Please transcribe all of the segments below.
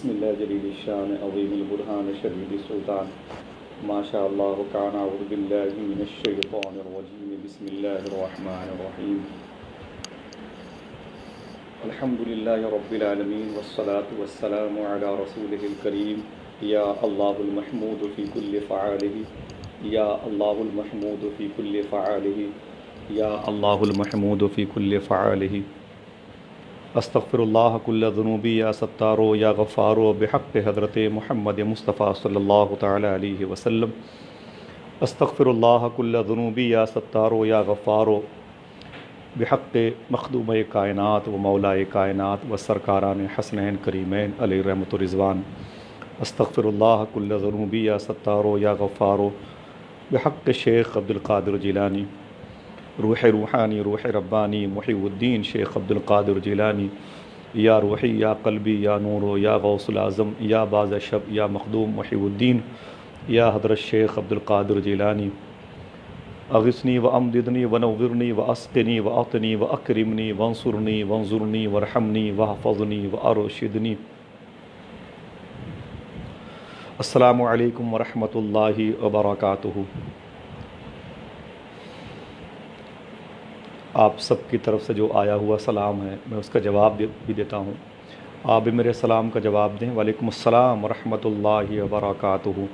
بسم اللہ جلیل الشان عظیم البرہان شدید السلطان ما شاء اللہ کان اعوذ باللہ من الشیطان الرجیم بسم اللہ الرحمن الرحیم الحمد للہ رب العالمین والصلاة والسلام علی رسولہ الکریم یا اللہ المحمود فی کل فعالہ یا اللہ المحمود فی کل فعالہ یا اللہ المحمود فی کل فعالہ استغفر اللہ کل ذنوبی یا ستارو یا غفارو بحق حضرت محمد مصطفیٰ صلی اللہ تعالی علیہ وسلم استغفر اللہ کل ذنوبی یا ستارو یا غفارو بحق مخدوم کائنات و مولا کائنات و سرکاران حسنین کریمین علیہ رحمت و رضوان استغفر اللہ کل ذنوبی یا ستارو یا غفارو بحق شیخ عبد القادر جیلانی روح روحانی روح ربانی محی الدین شیخ عبد القادر جیلانی یا روحی یا قلبی یا نورو یا غوث العظم یا باز شب یا مخدوم محی الدین یا حضرت شیخ عبد القادر جیلانی اغثنی و امددنی و نورنی و اسقنی و اعطنی و اکرمنی وانصرنی وانظرنی ورحمنی وحفظنی و ارشدنی۔ السلام علیکم ورحمۃ اللہ وبرکاتہ۔ آپ سب کی طرف سے جو آیا ہوا سلام ہے میں اس کا جواب بھی دیتا ہوں، آپ بھی میرے سلام کا جواب دیں۔ وعلیکم السلام ورحمۃ اللہ وبرکاتہ۔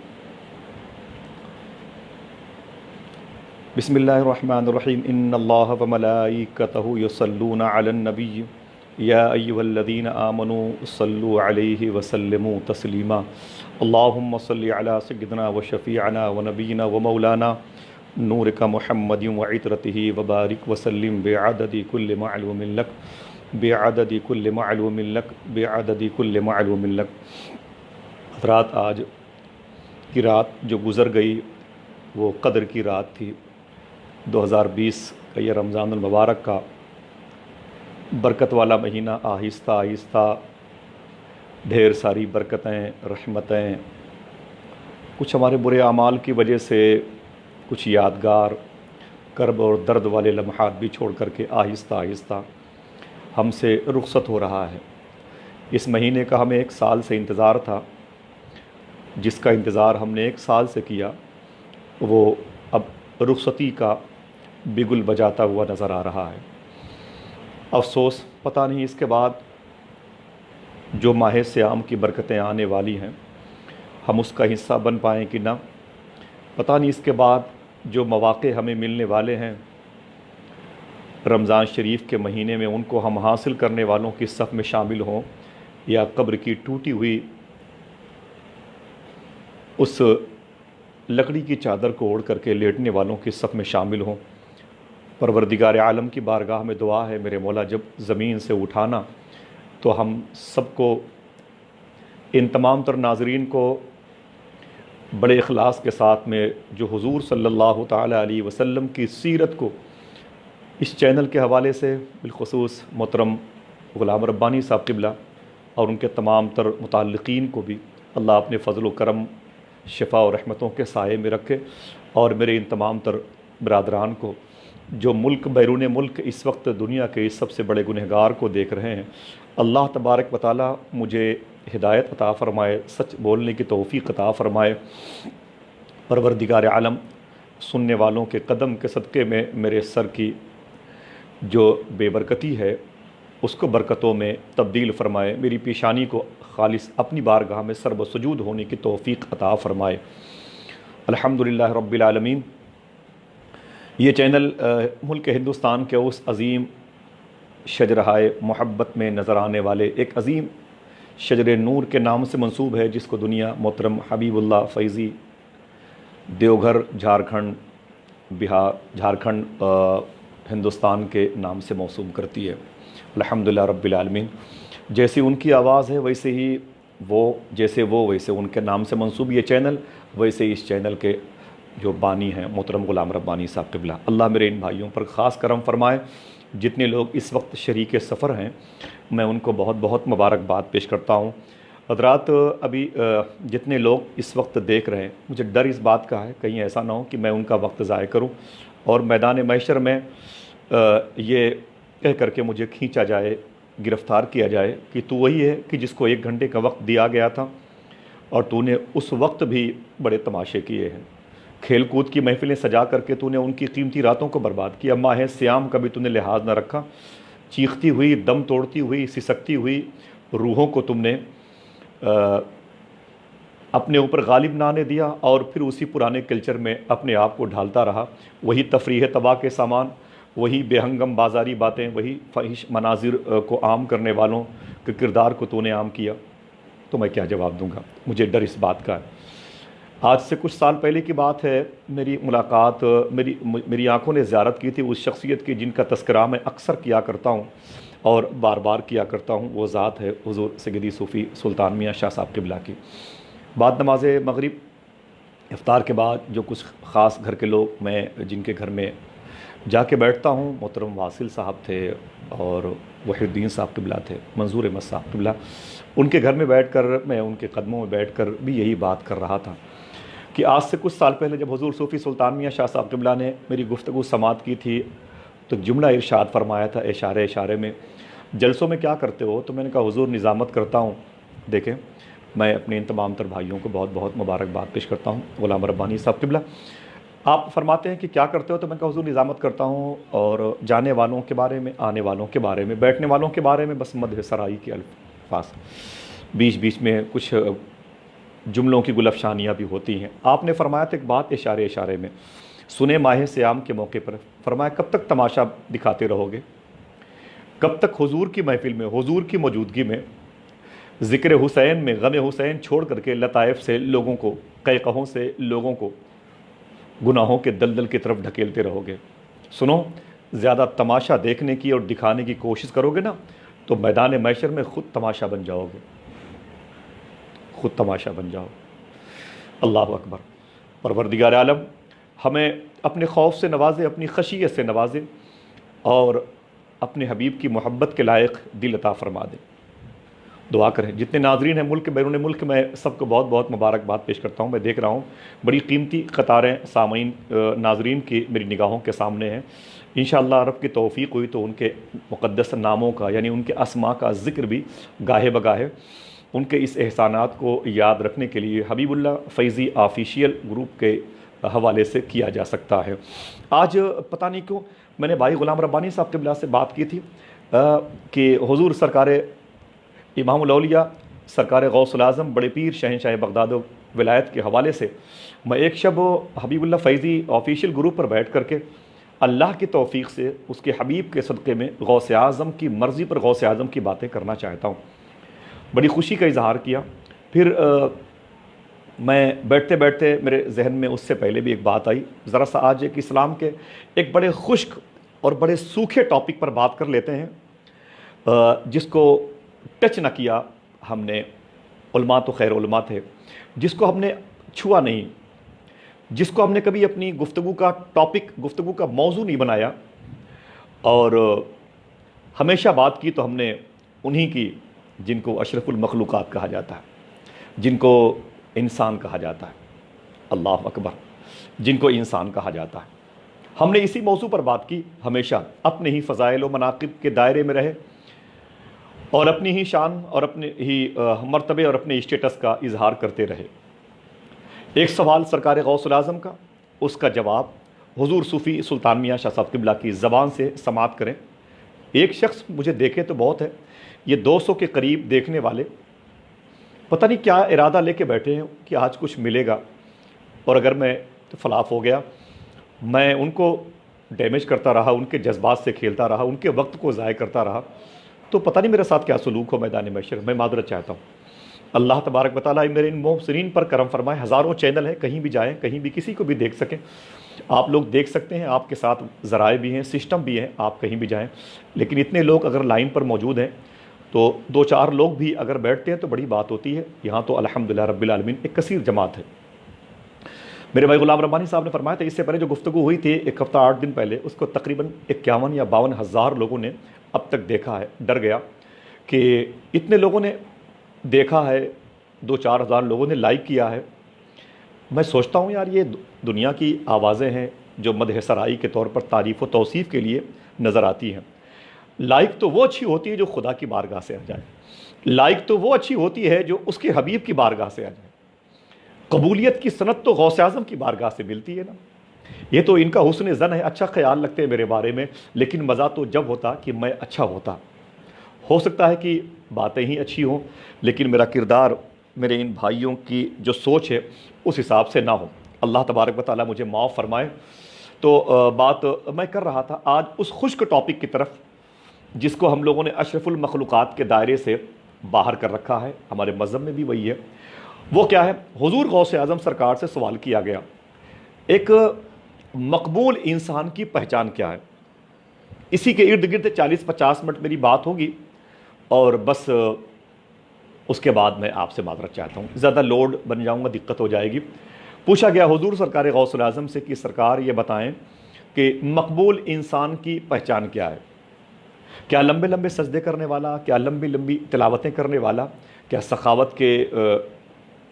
بسم اللہ الرحمن الرحیم۔ ان اللہ وملائکتہ یصلون علی النبی یا ایھا الذین آمنوا صلوا علیہ وسلموا تسلیما۔ اللہم صل علی سیدنا وشفیعنا ونبینا ومولانا نورک محمد وعطرتہ وبارک وسلم بعدد کل معلوم لک بعدد کل معلوم لک بعدد کل معلوم لک۔ حضرات، آج کی رات جو گزر گئی وہ قدر کی رات تھی۔ 2020 کا یہ رمضان المبارک کا برکت والا مہینہ آہستہ آہستہ ڈھیر ساری برکتیں، رحمتیں، کچھ ہمارے برے اعمال کی وجہ سے کچھ یادگار کرب اور درد والے لمحات بھی چھوڑ کر کے آہستہ آہستہ ہم سے رخصت ہو رہا ہے۔ اس مہینے کا ہمیں 1 سال سے انتظار تھا، جس کا انتظار ہم نے 1 سال سے کیا وہ اب رخصتی کا بگل بجاتا ہوا نظر آ رہا ہے۔ افسوس، پتہ نہیں اس کے بعد جو ماہ صیام کی برکتیں آنے والی ہیں ہم اس کا حصہ بن پائیں کہ نہ۔ پتہ نہیں اس کے بعد جو مواقع ہمیں ملنے والے ہیں رمضان شریف کے مہینے میں ان کو ہم حاصل کرنے والوں کی صف میں شامل ہوں یا قبر کی ٹوٹی ہوئی اس لکڑی کی چادر کو اوڑھ کر کے لیٹنے والوں کی صف میں شامل ہوں۔ پروردگار عالم کی بارگاہ میں دعا ہے، میرے مولا جب زمین سے اٹھانا تو ہم سب کو، ان تمام تر ناظرین کو بڑے اخلاص کے ساتھ میں جو حضور صلی اللہ تعالی علیہ وسلم کی سیرت کو اس چینل کے حوالے سے بالخصوص محترم غلام ربانی صاحب قبلہ اور ان کے تمام تر متعلقین کو بھی اللہ اپنے فضل و کرم، شفا و رحمتوں کے سائے میں رکھے، اور میرے ان تمام تر برادران کو جو ملک بیرون ملک اس وقت دنیا کے اس سب سے بڑے گنہگار کو دیکھ رہے ہیں، اللہ تبارک و تعالی مجھے ہدایت عطا فرمائے، سچ بولنے کی توفیق عطا فرمائے۔ پروردگار عالم سننے والوں کے قدم کے صدقے میں میرے سر کی جو بے برکتی ہے اس کو برکتوں میں تبدیل فرمائے، میری پیشانی کو خالص اپنی بارگاہ میں سر بسجود ہونے کی توفیق عطا فرمائے۔ الحمدللہ رب العالمین۔ یہ چینل ملک ہندوستان کے اس عظیم شجرہائے محبت میں نظر آنے والے ایک عظیم شجر نور کے نام سے منسوب ہے، جس کو دنیا محترم حبیب اللہ فیضی دیوگھر جھارکھنڈ ہندوستان کے نام سے موسوم کرتی ہے۔ الحمدللہ رب العالمین۔ جیسی ان کی آواز ہے ویسے ہی ویسے ان کے نام سے منسوب یہ چینل، ویسے ہی اس چینل کے جو بانی ہیں محترم غلام ربانی صاحب قبلہ۔ اللہ میرے ان بھائیوں پر خاص کرم فرمائے۔ جتنے لوگ اس وقت شریک سفر ہیں میں ان کو بہت بہت مبارکباد پیش کرتا ہوں۔ حضرات، ابھی جتنے لوگ اس وقت دیکھ رہے ہیں مجھے ڈر اس بات کا ہے کہیں ایسا نہ ہو کہ میں ان کا وقت ضائع کروں اور میدان محشر میں یہ کہہ کر کے مجھے کھینچا جائے گرفتار کیا جائے کہ تو وہی ہے کہ جس کو 1 گھنٹے کا وقت دیا گیا تھا اور تو نے اس وقت بھی بڑے تماشے کیے ہیں، کھیل کود کی محفلیں سجا کر کے تو نے ان کی قیمتی راتوں کو برباد کیا، ماہ سیام کا بھی تو نے لحاظ نہ رکھا، چیختی ہوئی، دم توڑتی ہوئی، سسکتی ہوئی روحوں کو تم نے اپنے اوپر غالب نہ آنے دیا، اور پھر اسی پرانے کلچر میں اپنے آپ کو ڈھالتا رہا، وہی تفریح تباہ کے سامان، وہی بے ہنگم بازاری باتیں، وہی فحش مناظر کو عام کرنے والوں کے کردار کو تو نے عام کیا۔ تو میں کیا جواب دوں گا؟ مجھے ڈر اس بات کا ہے۔ آج سے کچھ سال پہلے کی بات ہے، میری ملاقات میری آنکھوں نے زیارت کی تھی اس شخصیت کی جن کا تذکرہ میں اکثر کیا کرتا ہوں اور بار بار کیا کرتا ہوں، وہ ذات ہے حضور سیدی صوفی سلطان میاں شاہ صاحب قبلہ کی۔ بعد نماز مغرب افطار کے بعد جو کچھ خاص گھر کے لوگ میں جن کے گھر میں جا کے بیٹھتا ہوں، محترم واصل صاحب تھے اور وحید الدین صاحب قبلہ تھے، منظور احمد صاحب قبلہ، ان کے گھر میں بیٹھ کر میں ان کے قدموں میں بیٹھ کر بھی یہی بات کر رہا تھا کہ آج سے کچھ سال پہلے جب حضور صوفی سلطان میاں شاہ صاحب قبلہ نے میری گفتگو سماعت کی تھی تو جملہ ارشاد فرمایا تھا اشارے اشارے میں، جلسوں میں کیا کرتے ہو؟ تو میں نے کہا حضور نظامت کرتا ہوں۔ دیکھیں، میں اپنے ان تمام تر بھائیوں کو بہت بہت مبارکباد پیش کرتا ہوں، غلام ربانی صاحب قبلہ۔ آپ فرماتے ہیں کہ کیا کرتے ہو؟ تو میں نے کہا حضور نظامت کرتا ہوں، اور جانے والوں کے بارے میں، آنے والوں کے بارے میں، بیٹھنے والوں کے بارے میں بس مدح سرائی کے الفاظ، بیچ بیچ میں کچھ جملوں کی گلفشانیاں بھی ہوتی ہیں۔ آپ نے فرمایا تھا ایک بات اشارے اشارے میں، سنے ماہ سیام کے موقع پر، فرمایا کب تک تماشا دکھاتے رہو گے؟ کب تک حضور کی محفل میں، حضور کی موجودگی میں، ذکر حسین میں غم حسین چھوڑ کر کے لطائف سے لوگوں کو، قہقہوں سے لوگوں کو گناہوں کے دلدل کی طرف ڈھکیلتے رہو گے؟ سنو، زیادہ تماشا دیکھنے کی اور دکھانے کی کوشش کرو گے نا تو میدان محشر میں خود تماشا بن جاؤ گے، خود تماشا بن جاؤ۔ اللہ اکبر۔ پروردگار عالم ہمیں اپنے خوف سے نوازے، اپنی خشیت سے نوازے، اور اپنے حبیب کی محبت کے لائق دل عطا فرما دے۔ دعا کریں۔ جتنے ناظرین ہیں ملک بیرون ملک، میں سب کو بہت بہت مبارکباد پیش کرتا ہوں۔ میں دیکھ رہا ہوں بڑی قیمتی قطاریں سامعین ناظرین کی میری نگاہوں کے سامنے ہیں۔ انشاءاللہ رب کی توفیق ہوئی تو ان کے مقدس ناموں کا، یعنی ان کے اسماء کا ذکر بھی گاہے بگاہے ان کے اس احسانات کو یاد رکھنے کے لیے حبیب اللہ فیضی آفیشیل گروپ کے حوالے سے کیا جا سکتا ہے۔ آج پتہ نہیں کیوں میں نے بھائی غلام ربانی صاحب قبلہ سے بات کی تھی کہ حضور سرکار امام الاولیاء، سرکار غوث العظم، بڑے پیر شہنشاہ بغداد و ولایت کے حوالے سے میں ایک شب حبیب اللہ فیضی آفیشیل گروپ پر بیٹھ کر کے اللہ کی توفیق سے اس کے حبیب کے صدقے میں غوث اعظم کی مرضی پر غوث اعظم کی باتیں کرنا چاہتا ہوں۔ بڑی خوشی کا اظہار کیا۔ پھر میں بیٹھتے بیٹھتے میرے ذہن میں اس سے پہلے بھی ایک بات آئی، ذرا سا آج ایک اسلام کے ایک بڑے خشک اور بڑے سوکھے ٹاپک پر بات کر لیتے ہیں جس کو ٹچ نہ کیا ہم نے، علماء تو خیر علماء تھے، جس کو ہم نے چھوا نہیں، جس کو ہم نے کبھی اپنی گفتگو کا ٹاپک، گفتگو کا موضوع نہیں بنایا، اور ہمیشہ بات کی تو ہم نے انہی کی جن کو اشرف المخلوقات کہا جاتا ہے، جن کو انسان کہا جاتا ہے، اللہ اکبر، جن کو انسان کہا جاتا ہے۔ ہم نے اسی موضوع پر بات کی، ہمیشہ اپنے ہی فضائل و مناقب کے دائرے میں رہے اور اپنی ہی شان اور اپنے ہی مرتبے اور اپنے اسٹیٹس کا اظہار کرتے رہے۔ ایک سوال سرکار غوث العظم کا، اس کا جواب حضور صوفی سلطان میاں شاہ صاحب قبلہ کی زبان سے سماعت کریں۔ ایک شخص مجھے دیکھے تو بہت ہے، یہ 200 کے قریب دیکھنے والے پتہ نہیں کیا ارادہ لے کے بیٹھے ہیں کہ آج کچھ ملے گا، اور اگر میں فلاف ہو گیا، میں ان کو ڈیمیج کرتا رہا، ان کے جذبات سے کھیلتا رہا، ان کے وقت کو ضائع کرتا رہا، تو پتہ نہیں میرے ساتھ کیا سلوک ہو میدان محشر۔ میں معذرت چاہتا ہوں۔ اللہ تبارک و تعالیٰ میرے ان محسنین پر کرم فرمائے۔ ہزاروں چینل ہیں، کہیں بھی جائیں، کہیں بھی کسی کو بھی دیکھ سکیں، آپ لوگ دیکھ سکتے ہیں، آپ کے ساتھ ذرائع بھی ہیں، سسٹم بھی ہیں، آپ کہیں بھی جائیں، لیکن اتنے لوگ اگر لائن پر موجود ہیں تو 2-4 لوگ بھی اگر بیٹھتے ہیں تو بڑی بات ہوتی ہے۔ یہاں تو الحمدللہ رب العالمین ایک کثیر جماعت ہے۔ میرے بھائی غلام ربانی صاحب نے فرمایا تھا، اس سے پہلے جو گفتگو ہوئی تھی 1 ہفتہ 8 دن پہلے، اس کو تقریباً 51 یا 52 ہزار لوگوں نے اب تک دیکھا ہے۔ ڈر گیا کہ اتنے لوگوں نے دیکھا ہے، 2-4 ہزار لوگوں نے لائک کیا ہے۔ میں سوچتا ہوں یار، یہ دنیا کی آوازیں ہیں جو مدح سرائی کے طور پر تعریف و توصیف کے لیے نظر آتی ہیں۔ لائق تو وہ اچھی ہوتی ہے جو خدا کی بارگاہ سے آ جائے، لائق تو وہ اچھی ہوتی ہے جو اس کے حبیب کی بارگاہ سے آ جائے۔ قبولیت کی سند تو غوث اعظم کی بارگاہ سے ملتی ہے نا۔ یہ تو ان کا حسن زن ہے، اچھا خیال رکھتے ہیں میرے بارے میں، لیکن مزہ تو جب ہوتا کہ میں اچھا ہوتا۔ ہو سکتا ہے کہ باتیں ہی اچھی ہوں لیکن میرا کردار، میرے ان بھائیوں کی جو سوچ ہے اس حساب سے نہ ہو۔ اللہ تبارک و تعالیٰ مجھے معاف فرمائے۔ تو بات میں کر رہا تھا آج اس خشک ٹاپک کی طرف جس کو ہم لوگوں نے اشرف المخلوقات کے دائرے سے باہر کر رکھا ہے، ہمارے مذہب میں بھی وہی ہے۔ وہ کیا ہے؟ حضور غوث اعظم سرکار سے سوال کیا گیا، ایک مقبول انسان کی پہچان کیا ہے؟ اسی کے ارد گرد 40-50 منٹ میری بات ہوگی اور بس اس کے بعد میں آپ سے معذرت چاہتا ہوں، زیادہ لوڈ بن جاؤں گا، دقت ہو جائے گی۔ پوچھا گیا حضور سرکار غوث اعظم سے کہ سرکار یہ بتائیں کہ مقبول انسان کی پہچان کیا ہے؟ کیا لمبے لمبے سجدے کرنے والا؟ کیا لمبی لمبی تلاوتیں کرنے والا؟ کیا سخاوت کے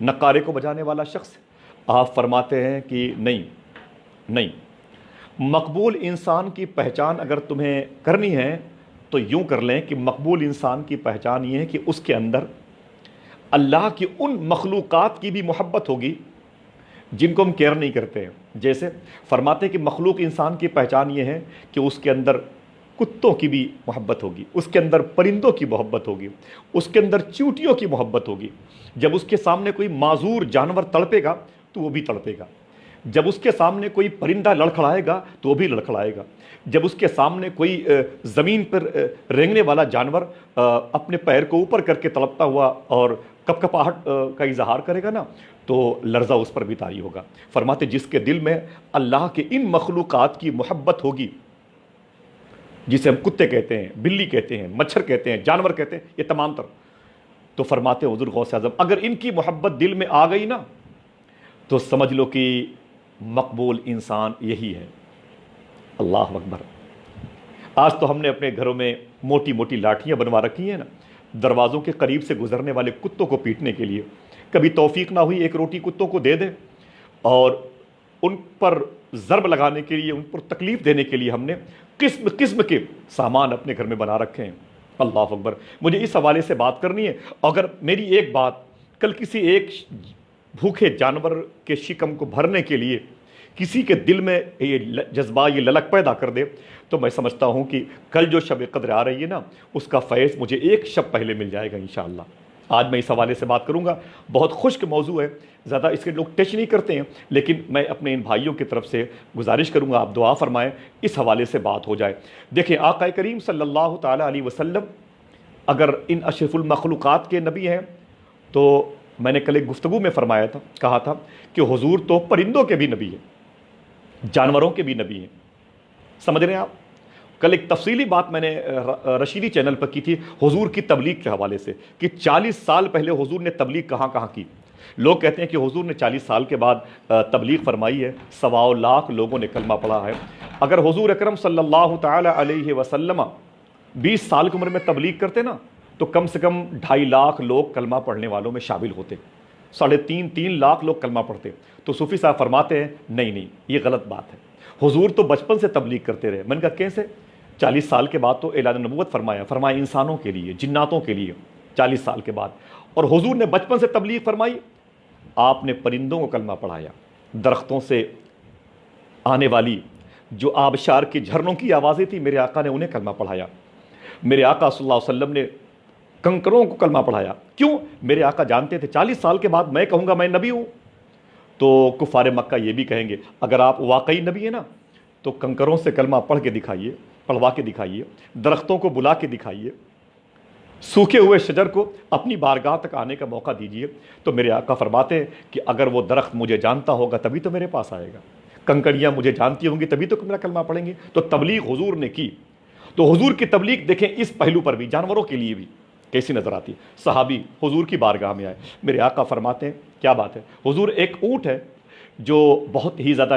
نقارے کو بجانے والا شخص؟ آپ فرماتے ہیں کہ نہیں، مقبول انسان کی پہچان اگر تمہیں کرنی ہے تو یوں کر لیں کہ مقبول انسان کی پہچان یہ ہے کہ اس کے اندر اللہ کی ان مخلوقات کی بھی محبت ہوگی جن کو ہم کیئر نہیں کرتے ہیں۔ جیسے فرماتے ہیں کہ مخلوق انسان کی پہچان یہ ہے کہ اس کے اندر کتوں کی بھی محبت ہوگی، اس کے اندر پرندوں کی محبت ہوگی، اس کے اندر چیونٹیوں کی محبت ہوگی۔ جب اس کے سامنے کوئی معذور جانور تڑپے گا تو وہ بھی تڑپے گا، جب اس کے سامنے کوئی پرندہ لڑکھڑائے گا تو وہ بھی لڑکھڑائے گا، جب اس کے سامنے کوئی زمین پر رینگنے والا جانور اپنے پیر کو اوپر کر کے تڑپتا ہوا اور کپکپاہٹ کا اظہار کرے گا نا تو لرزہ اس پر بھی طاری ہوگا۔ فرماتے جس کے دل میں اللہ کے ان مخلوقات کی محبت ہوگی، جسے ہم کتے کہتے ہیں، بلی کہتے ہیں، مچھر کہتے ہیں، جانور کہتے ہیں، یہ تمام تر، تو فرماتے حضور غوث اعظم اگر ان کی محبت دل میں آ گئی نا تو سمجھ لو کہ مقبول انسان یہی ہے۔ اللہ اکبر۔ آج تو ہم نے اپنے گھروں میں موٹی موٹی لاٹھیاں بنوا رکھی ہیں نا، دروازوں کے قریب سے گزرنے والے کتوں کو پیٹنے کے لیے۔ کبھی توفیق نہ ہوئی ایک روٹی کتوں کو دے دیں اور ان پر ضرب لگانے کے لیے، ان پر تکلیف دینے کے لیے ہم نے قسم قسم کے سامان اپنے گھر میں بنا رکھے ہیں۔ اللہ اکبر۔ مجھے اس حوالے سے بات کرنی ہے، اگر میری ایک بات کل کسی ایک بھوکے جانور کے شکم کو بھرنے کے لیے کسی کے دل میں یہ جذبہ، یہ للک پیدا کر دے تو میں سمجھتا ہوں کہ کل جو شب قدر آ رہی ہے نا اس کا فیض مجھے ایک شب پہلے مل جائے گا انشاءاللہ۔ آج میں اس حوالے سے بات کروں گا، بہت خشک موضوع ہے، زیادہ اس کے لوگ ٹچ نہیں کرتے ہیں، لیکن میں اپنے ان بھائیوں کی طرف سے گزارش کروں گا آپ دعا فرمائیں اس حوالے سے بات ہو جائے۔ دیکھیں آقا کریم صلی اللہ تعالیٰ علیہ وسلم اگر ان اشرف المخلوقات کے نبی ہیں تو میں نے کل ایک گفتگو میں فرمایا تھا، کہا تھا کہ حضور تو پرندوں کے بھی نبی ہیں، جانوروں کے بھی نبی ہیں۔ سمجھ رہے ہیں آپ؟ کل ایک تفصیلی بات میں نے رشیدی چینل پر کی تھی حضور کی تبلیغ کے حوالے سے کہ 40 سال پہلے حضور نے تبلیغ کہاں کہاں کی۔ لوگ کہتے ہیں کہ حضور نے 40 سال کے بعد تبلیغ فرمائی ہے، 1.25 لاکھ لوگوں نے کلمہ پڑھا ہے۔ اگر حضور اکرم صلی اللہ تعالی علیہ وسلم 20 سال کی عمر میں تبلیغ کرتے نا تو کم سے کم 2.5 لاکھ لوگ کلمہ پڑھنے والوں میں شامل ہوتے، 3.5 لاکھ لوگ کلمہ پڑھتے۔ تو صوفی صاحب فرماتے ہیں نہیں یہ غلط بات ہے، حضور تو بچپن سے تبلیغ کرتے رہے۔ میں نے کہا کیسے؟ 40 سال کے بعد تو اعلان نبوت فرمایا انسانوں کے لیے، جناتوں کے لیے 40 سال کے بعد، اور حضور نے بچپن سے تبلیغ فرمائی۔ آپ نے پرندوں کو کلمہ پڑھایا، درختوں سے آنے والی جو آبشار کے جھرنوں کی آوازیں تھی میرے آقا نے انہیں کلمہ پڑھایا۔ میرے آقا صلی اللہ علیہ وسلم نے کنکروں کو کلمہ پڑھایا۔ کیوں؟ میرے آقا جانتے تھے 40 سال کے بعد میں کہوں گا میں نبی ہوں تو کفار مکہ یہ بھی کہیں گے اگر آپ واقعی نبی ہیں نا تو کنکروں سے کلمہ پڑھ کے دکھائیے، پڑھوا کے دکھائیے، درختوں کو بلا کے دکھائیے، سوکھے ہوئے شجر کو اپنی بارگاہ تک آنے کا موقع دیجیے۔ تو میرے آقا فرماتے ہیں کہ اگر وہ درخت مجھے جانتا ہوگا تبھی تو میرے پاس آئے گا، کنکڑیاں مجھے جانتی ہوں گی تبھی تو میرا کلمہ پڑھیں گے۔ تو تبلیغ حضور نے کی۔ تو حضور کی تبلیغ دیکھیں اس پہلو پر بھی، جانوروں کے لیے بھی کیسی نظر آتی۔ صحابی حضور کی بارگاہ میں آئے، میرے آقا فرماتے ہیں کیا بات ہے حضور، ایک اونٹ ہے جو بہت ہی زیادہ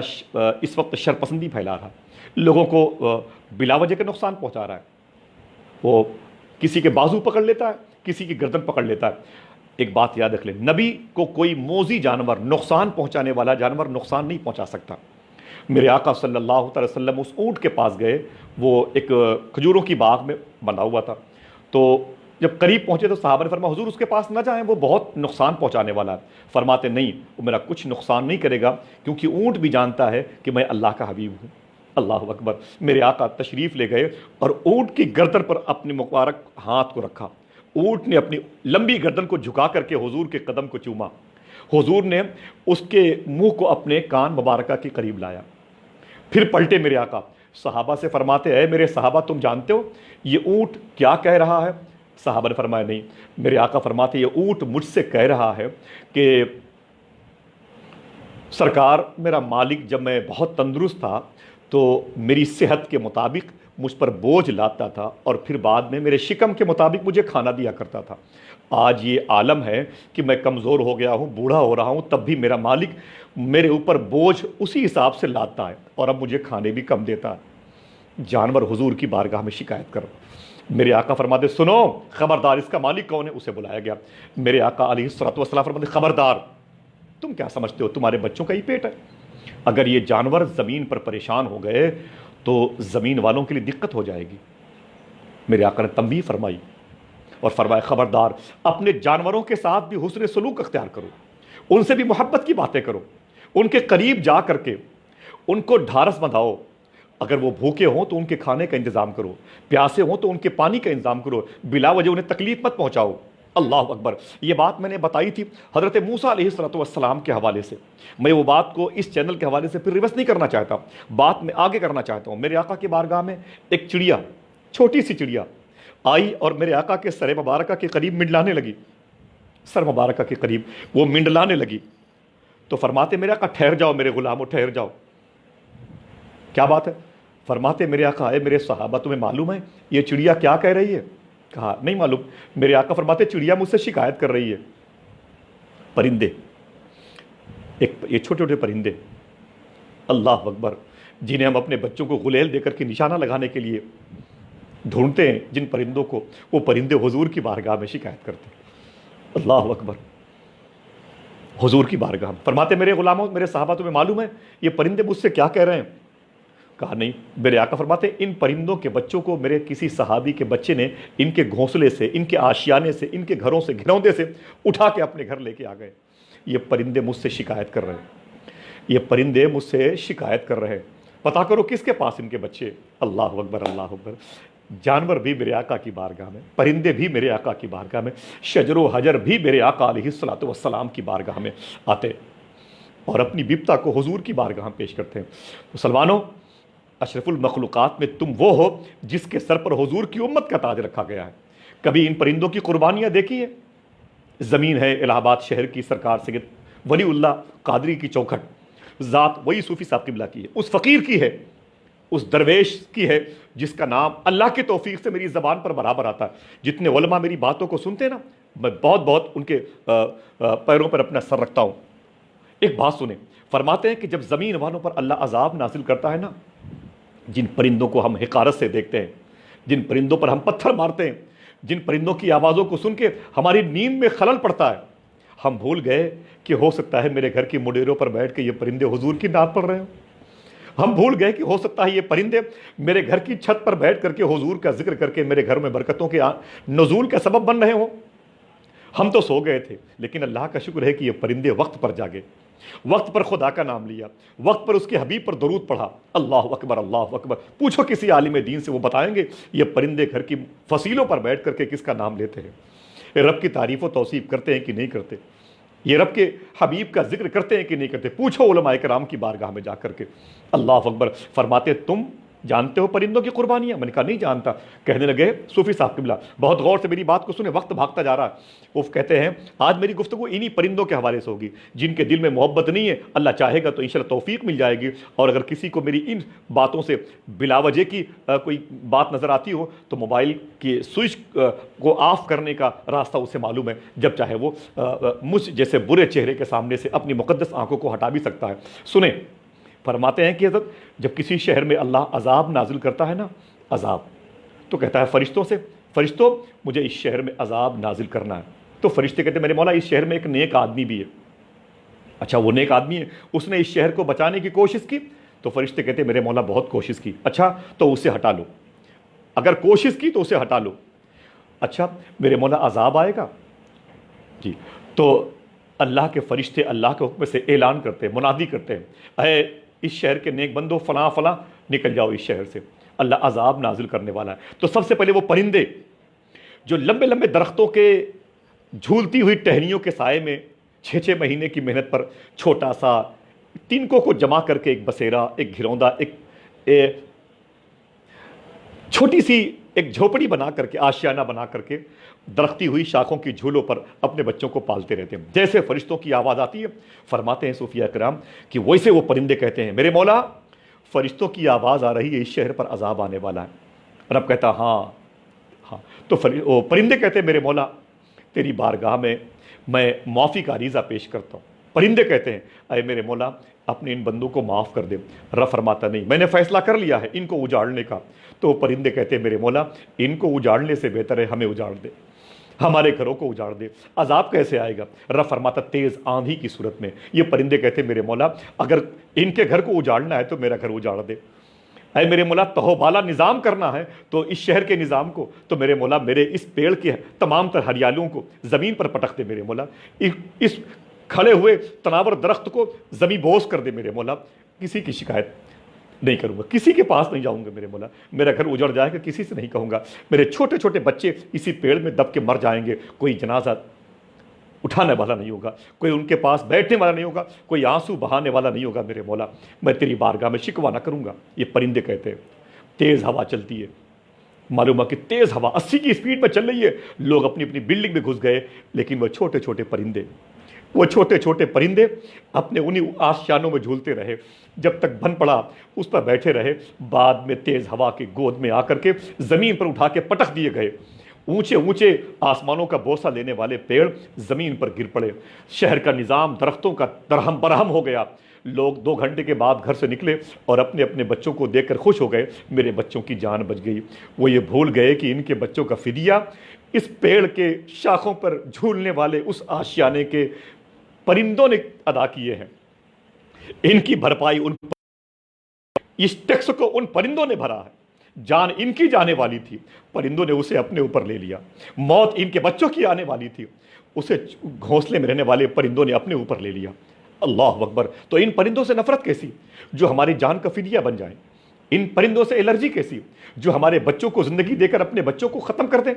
اس وقت شرپسندی پھیلا رہا ہے، لوگوں کو بلا وجہ کا نقصان پہنچا رہا ہے، وہ کسی کے بازو پکڑ لیتا ہے، کسی کی گردن پکڑ لیتا ہے۔ ایک بات یاد رکھ لیں، نبی کو کوئی موذی جانور، نقصان پہنچانے والا جانور نقصان نہیں پہنچا سکتا۔ میرے آقا صلی اللہ علیہ وسلم اس اونٹ کے پاس گئے، وہ ایک کھجوروں کی باغ میں بنا ہوا تھا، تو جب قریب پہنچے تو صحابہ نے فرمایا حضور اس کے پاس نہ جائیں، وہ بہت نقصان پہنچانے والا ہے۔ فرماتے نہیں، وہ میرا کچھ نقصان نہیں کرے گا، کیونکہ اونٹ بھی جانتا ہے کہ میں اللہ کا حبیب ہوں۔ اللہ اکبر۔ میرے آقا تشریف لے گئے اور اونٹ کی گردن پر اپنے مبارک ہاتھ کو رکھا، اونٹ نے اپنی لمبی گردن کو جھکا کر کے حضور کے قدم کو چوما، حضور نے اس کے منہ کو اپنے کان مبارکہ کے قریب لایا، پھر پلٹے میرے آقا صحابہ سے فرماتے اے میرے صحابہ تم جانتے ہو یہ اونٹ کیا کہہ رہا ہے؟ صحابہ نے فرمایا نہیں۔ میرے آقا فرماتے یہ اونٹ مجھ سے کہہ رہا ہے کہ سرکار میرا مالک جب میں بہت تندرست تھا تو میری صحت کے مطابق مجھ پر بوجھ لاتا تھا اور پھر بعد میں میرے شکم کے مطابق مجھے کھانا دیا کرتا تھا۔ آج یہ عالم ہے کہ میں کمزور ہو گیا ہوں، بوڑھا ہو رہا ہوں، تب بھی میرا مالک میرے اوپر بوجھ اسی حساب سے لاتا ہے اور اب مجھے کھانے بھی کم دیتا ہے۔ جانور حضور کی بارگاہ میں شکایت کرو۔ میرے آقا فرماتے سنو خبردار، اس کا مالک کون ہے؟ اسے بلایا گیا۔ میرے آقا علیہ الصلوۃ والسلام فرماتے خبردار، تم کیا سمجھتے ہو تمہارے بچوں کا ہی پیٹ ہے؟ اگر یہ جانور زمین پر پریشان ہو گئے تو زمین والوں کے لیے دقت ہو جائے گی۔ میرے آقا نے تنبیہ فرمائی اور فرمایا خبردار، اپنے جانوروں کے ساتھ بھی حسن سلوک اختیار کرو، ان سے بھی محبت کی باتیں کرو، ان کے قریب جا کر کے ان کو ڈھارس بندھاؤ، اگر وہ بھوکے ہوں تو ان کے کھانے کا انتظام کرو، پیاسے ہوں تو ان کے پانی کا انتظام کرو، بلا وجہ انہیں تکلیف مت پہنچاؤ۔ اللہ اکبر۔ یہ بات میں نے بتائی تھی حضرت موسیٰ علیہ السلام کے حوالے سے، میں وہ بات کو اس چینل کے حوالے سے پھر ریورس نہیں کرنا چاہتا، بات میں آگے کرنا چاہتا ہوں۔ میرے آقا کی بارگاہ میں ایک چڑیا، چھوٹی سی چڑیا آئی اور میرے آقا کے سر مبارکہ کے قریب منڈلانے لگی، سر مبارکہ کے قریب وہ منڈلانے لگی، تو فرماتے میرے آقا ٹھہر جاؤ میرے غلامو ٹھہر جاؤ۔ کیا بات ہے؟ فرماتے میرے آقا اے میرے صحابہ تمہیں معلوم ہے یہ چڑیا کیا کہہ رہی ہے؟ کہا نہیں معلوم۔ میرے آقا فرماتے چڑیا مجھ سے شکایت کر رہی ہے۔ پرندے، یہ چھوٹے چھوٹے پرندے، اللہ اکبر، جنہیں ہم اپنے بچوں کو غلیل دے کر کے نشانہ لگانے کے لیے ڈھونڈتے ہیں، جن پرندوں کو، وہ پرندے حضور کی بارگاہ میں شکایت کرتے ہیں۔ اللہ اکبر، حضور کی بارگاہ میں فرماتے میرے غلاموں میرے صحابہ تمہیں معلوم ہے یہ پرندے مجھ سے کیا کہہ رہے ہیں؟ کہا نہیں۔ میرے آقا فرماتے ان پرندوں کے بچوں کو میرے کسی صحابی کے بچے نے ان کے گھونسلے سے، ان کے آشیانے سے، ان کے گھروں سے، گھروندے سے اٹھا کے اپنے گھر لے کے آ گئے۔ یہ پرندے مجھ سے شکایت کر رہے ہیں، یہ پرندے مجھ سے شکایت کر رہے ہیں، پتا کرو کس کے پاس ان کے بچے۔ اللہ اکبر، اللہ اکبر۔ جانور بھی میرے آقا کی بارگاہ میں، پرندے بھی میرے آقا کی بارگاہ میں، شجر و حجر بھی میرے آقا علیہ الصلوۃ والسلام کی بارگاہ میں آتے اور اپنی بپتا کو حضور کی بارگاہ میں پیش کرتے ہیں۔ مسلمانوں، اشرف المخلوقات میں تم وہ ہو جس کے سر پر حضور کی امت کا تاج رکھا گیا ہے۔ کبھی ان پرندوں کی قربانیاں دیکھی ہیں؟ زمین ہے الہ آباد شہر کی، سرکار سید ولی اللہ قادری کی چوکھٹ، ذات وہی صوفی صاحب قبلہ کی ہے، اس فقیر کی ہے، اس درویش کی ہے جس کا نام اللہ کے توفیق سے میری زبان پر برابر آتا ہے۔ جتنے علماء میری باتوں کو سنتے ہیں نا، میں بہت بہت ان کے پیروں پر اپنا سر رکھتا ہوں۔ ایک بات سنیں، فرماتے ہیں کہ جب زمین والوں پر اللہ عذاب نازل کرتا ہے نا، جن پرندوں کو ہم حقارت سے دیکھتے ہیں، جن پرندوں پر ہم پتھر مارتے ہیں، جن پرندوں کی آوازوں کو سن کے ہماری نیند میں خلل پڑتا ہے، ہم بھول گئے کہ ہو سکتا ہے میرے گھر کی مڈیروں پر بیٹھ کے یہ پرندے حضور کی نعت پڑھ رہے ہوں۔ ہم بھول گئے کہ ہو سکتا ہے یہ پرندے میرے گھر کی چھت پر بیٹھ کر کے حضور کا ذکر کر کے میرے گھر میں برکتوں کے نزول کا سبب بن رہے ہوں۔ ہم تو سو گئے تھے، لیکن اللہ کا شکر ہے کہ یہ پرندے وقت پر جاگے، وقت پر خدا کا نام لیا، وقت پر اس کے حبیب پر درود پڑھا۔ اللہ اکبر، اللہ اکبر۔ پوچھو کسی عالم دین سے، وہ بتائیں گے یہ پرندے گھر کی فصیلوں پر بیٹھ کر کے کس کا نام لیتے ہیں، رب کی تعریف و توصیف کرتے ہیں کہ نہیں کرتے، یہ رب کے حبیب کا ذکر کرتے ہیں کہ نہیں کرتے۔ پوچھو علماء کرام کی بارگاہ میں جا کر کے۔ اللہ اکبر۔ فرماتے تم جانتے ہو پرندوں کی قربانیاں؟ میں نے کہا نہیں جانتا۔ کہنے لگے صوفی صاحب قبلہ، بہت غور سے میری بات کو سنیں، وقت بھاگتا جا رہا ہے۔ وہ کہتے ہیں آج میری گفتگو انہی پرندوں کے حوالے سے ہوگی جن کے دل میں محبت نہیں ہے، اللہ چاہے گا تو انشاءاللہ توفیق مل جائے گی، اور اگر کسی کو میری ان باتوں سے بلا وجہ کی کوئی بات نظر آتی ہو تو موبائل کی سوئچ کو آف کرنے کا راستہ اسے معلوم ہے، جب چاہے وہ مجھ جیسے برے چہرے کے سامنے سے اپنی مقدس آنکھوں کو ہٹا بھی سکتا ہے۔ سنیں، فرماتے ہیں کہ حضرت جب کسی شہر میں اللہ عذاب نازل کرتا ہے نا، عذاب، تو کہتا ہے فرشتوں سے، فرشتوں مجھے اس شہر میں عذاب نازل کرنا ہے۔ تو فرشتے کہتے ہیں میرے مولا اس شہر میں ایک نیک آدمی بھی ہے۔ اچھا وہ نیک آدمی ہے، اس نے اس شہر کو بچانے کی کوشش کی، تو فرشتے کہتے میرے مولا بہت کوشش کی. اچھا تو اسے ہٹا لو, اگر کوشش کی تو اسے ہٹا لو. اچھا میرے مولا عذاب آئے گا؟ جی. تو اللہ کے فرشتے اللہ کے حکم سے اعلان کرتے ہیں, منادی کرتے ہیں, اے اس شہر کے نیک بندو فلاں فلاں نکل جاؤ اس شہر سے, اللہ عذاب نازل کرنے والا ہے. تو سب سے پہلے وہ پرندے جو لمبے لمبے درختوں کے جھولتی ہوئی ٹہنیوں کے سائے میں 6 مہینے کی محنت پر چھوٹا سا تنکوں کو جمع کر کے ایک بسیرا, ایک گھروندا, ایک چھوٹی سی ایک جھوپڑی بنا کر کے, آشیانہ بنا کر کے درختی ہوئی شاخوں کی جھولوں پر اپنے بچوں کو پالتے رہتے ہیں. جیسے فرشتوں کی آواز آتی ہے, فرماتے ہیں صوفیہ کرام کہ ویسے وہ پرندے کہتے ہیں میرے مولا فرشتوں کی آواز آ رہی ہے, اس شہر پر عذاب آنے والا ہے. رب کہتا ہاں ہاں. تو پرندے کہتے ہیں میرے مولا تیری بارگاہ میں معافی کا عریضہ پیش کرتا ہوں. پرندے کہتے ہیں اے میرے مولا اپنے ان بندوں کو معاف کر دے. رب فرماتا نہیں, میں نے فیصلہ کر لیا ہے ان کو اجاڑنے کا. تو پرندے کہتے ہیں میرے مولا ان کو اجاڑنے سے بہتر ہے ہمیں اجاڑ دے, ہمارے گھروں کو اجاڑ دے, عذاب کیسے آئے گا؟ رب فرماتا تیز آندھی کی صورت میں. یہ پرندے کہتے ہیں میرے مولا اگر ان کے گھر کو اجاڑنا ہے تو میرا گھر اجاڑ دے. اے میرے مولا تہو بالا نظام کرنا ہے تو اس شہر کے نظام کو تو میرے مولا میرے اس پیڑ کے تمام تر ہریالیوں کو زمین پر پٹک دے میرے مولا. اس کھڑے ہوئے تناور درخت کو زمین بوس کر دے میرے مولا. کسی کی شکایت نہیں کروں گا, کسی کے پاس نہیں جاؤں گا میرے مولا. میرا گھر اجڑ جائے گا, کسی سے نہیں کہوں گا. میرے چھوٹے چھوٹے بچے اسی پیڑ میں دب کے مر جائیں گے, کوئی جنازہ اٹھانے والا نہیں ہوگا, کوئی ان کے پاس بیٹھنے والا نہیں ہوگا, کوئی آنسو بہانے والا نہیں ہوگا میرے مولا. میں تیری بارگاہ میں شکوہ نہ کروں گا. یہ پرندے کہتے ہیں. تیز ہوا چلتی ہے, معلوم ہے کہ تیز ہوا 80 کی اسپیڈ میں چل رہی ہے. لوگ اپنی اپنی بلڈنگ میں گھس گئے, لیکن وہ چھوٹے چھوٹے پرندے اپنے انہی آشیانوں میں جھولتے رہے جب تک بن پڑا اس پر بیٹھے رہے. بعد میں تیز ہوا کی گود میں آ کر کے زمین پر اٹھا کے پٹک دیے گئے. اونچے اونچے آسمانوں کا بوسہ لینے والے پیڑ زمین پر گر پڑے. شہر کا نظام درختوں کا درہم برہم ہو گیا. لوگ 2 گھنٹے کے بعد گھر سے نکلے اور اپنے اپنے بچوں کو دیکھ کر خوش ہو گئے, میرے بچوں کی جان بچ گئی. وہ یہ بھول گئے کہ ان کے بچوں کا فدیہ اس پیڑ کے شاخوں پر جھولنے والے اس آشیانے کے پرندوں نے ادا کیے ہیں. ان کی بھرپائی اس ٹیکس کو ان پرندوں نے بھرا ہے. جان ان کی جانے والی تھی, پرندوں نے اسے اپنے اوپر لے لیا. موت ان کے بچوں کی آنے والی تھی, اسے گھونسلے میں رہنے والے پرندوں نے اپنے اوپر لے لیا. اللہ اکبر. تو ان پرندوں سے نفرت کیسی جو ہماری جان کا فدیہ بن جائیں؟ ان پرندوں سے الرجی کیسی جو ہمارے بچوں کو زندگی دے کر اپنے بچوں کو ختم کر دیں؟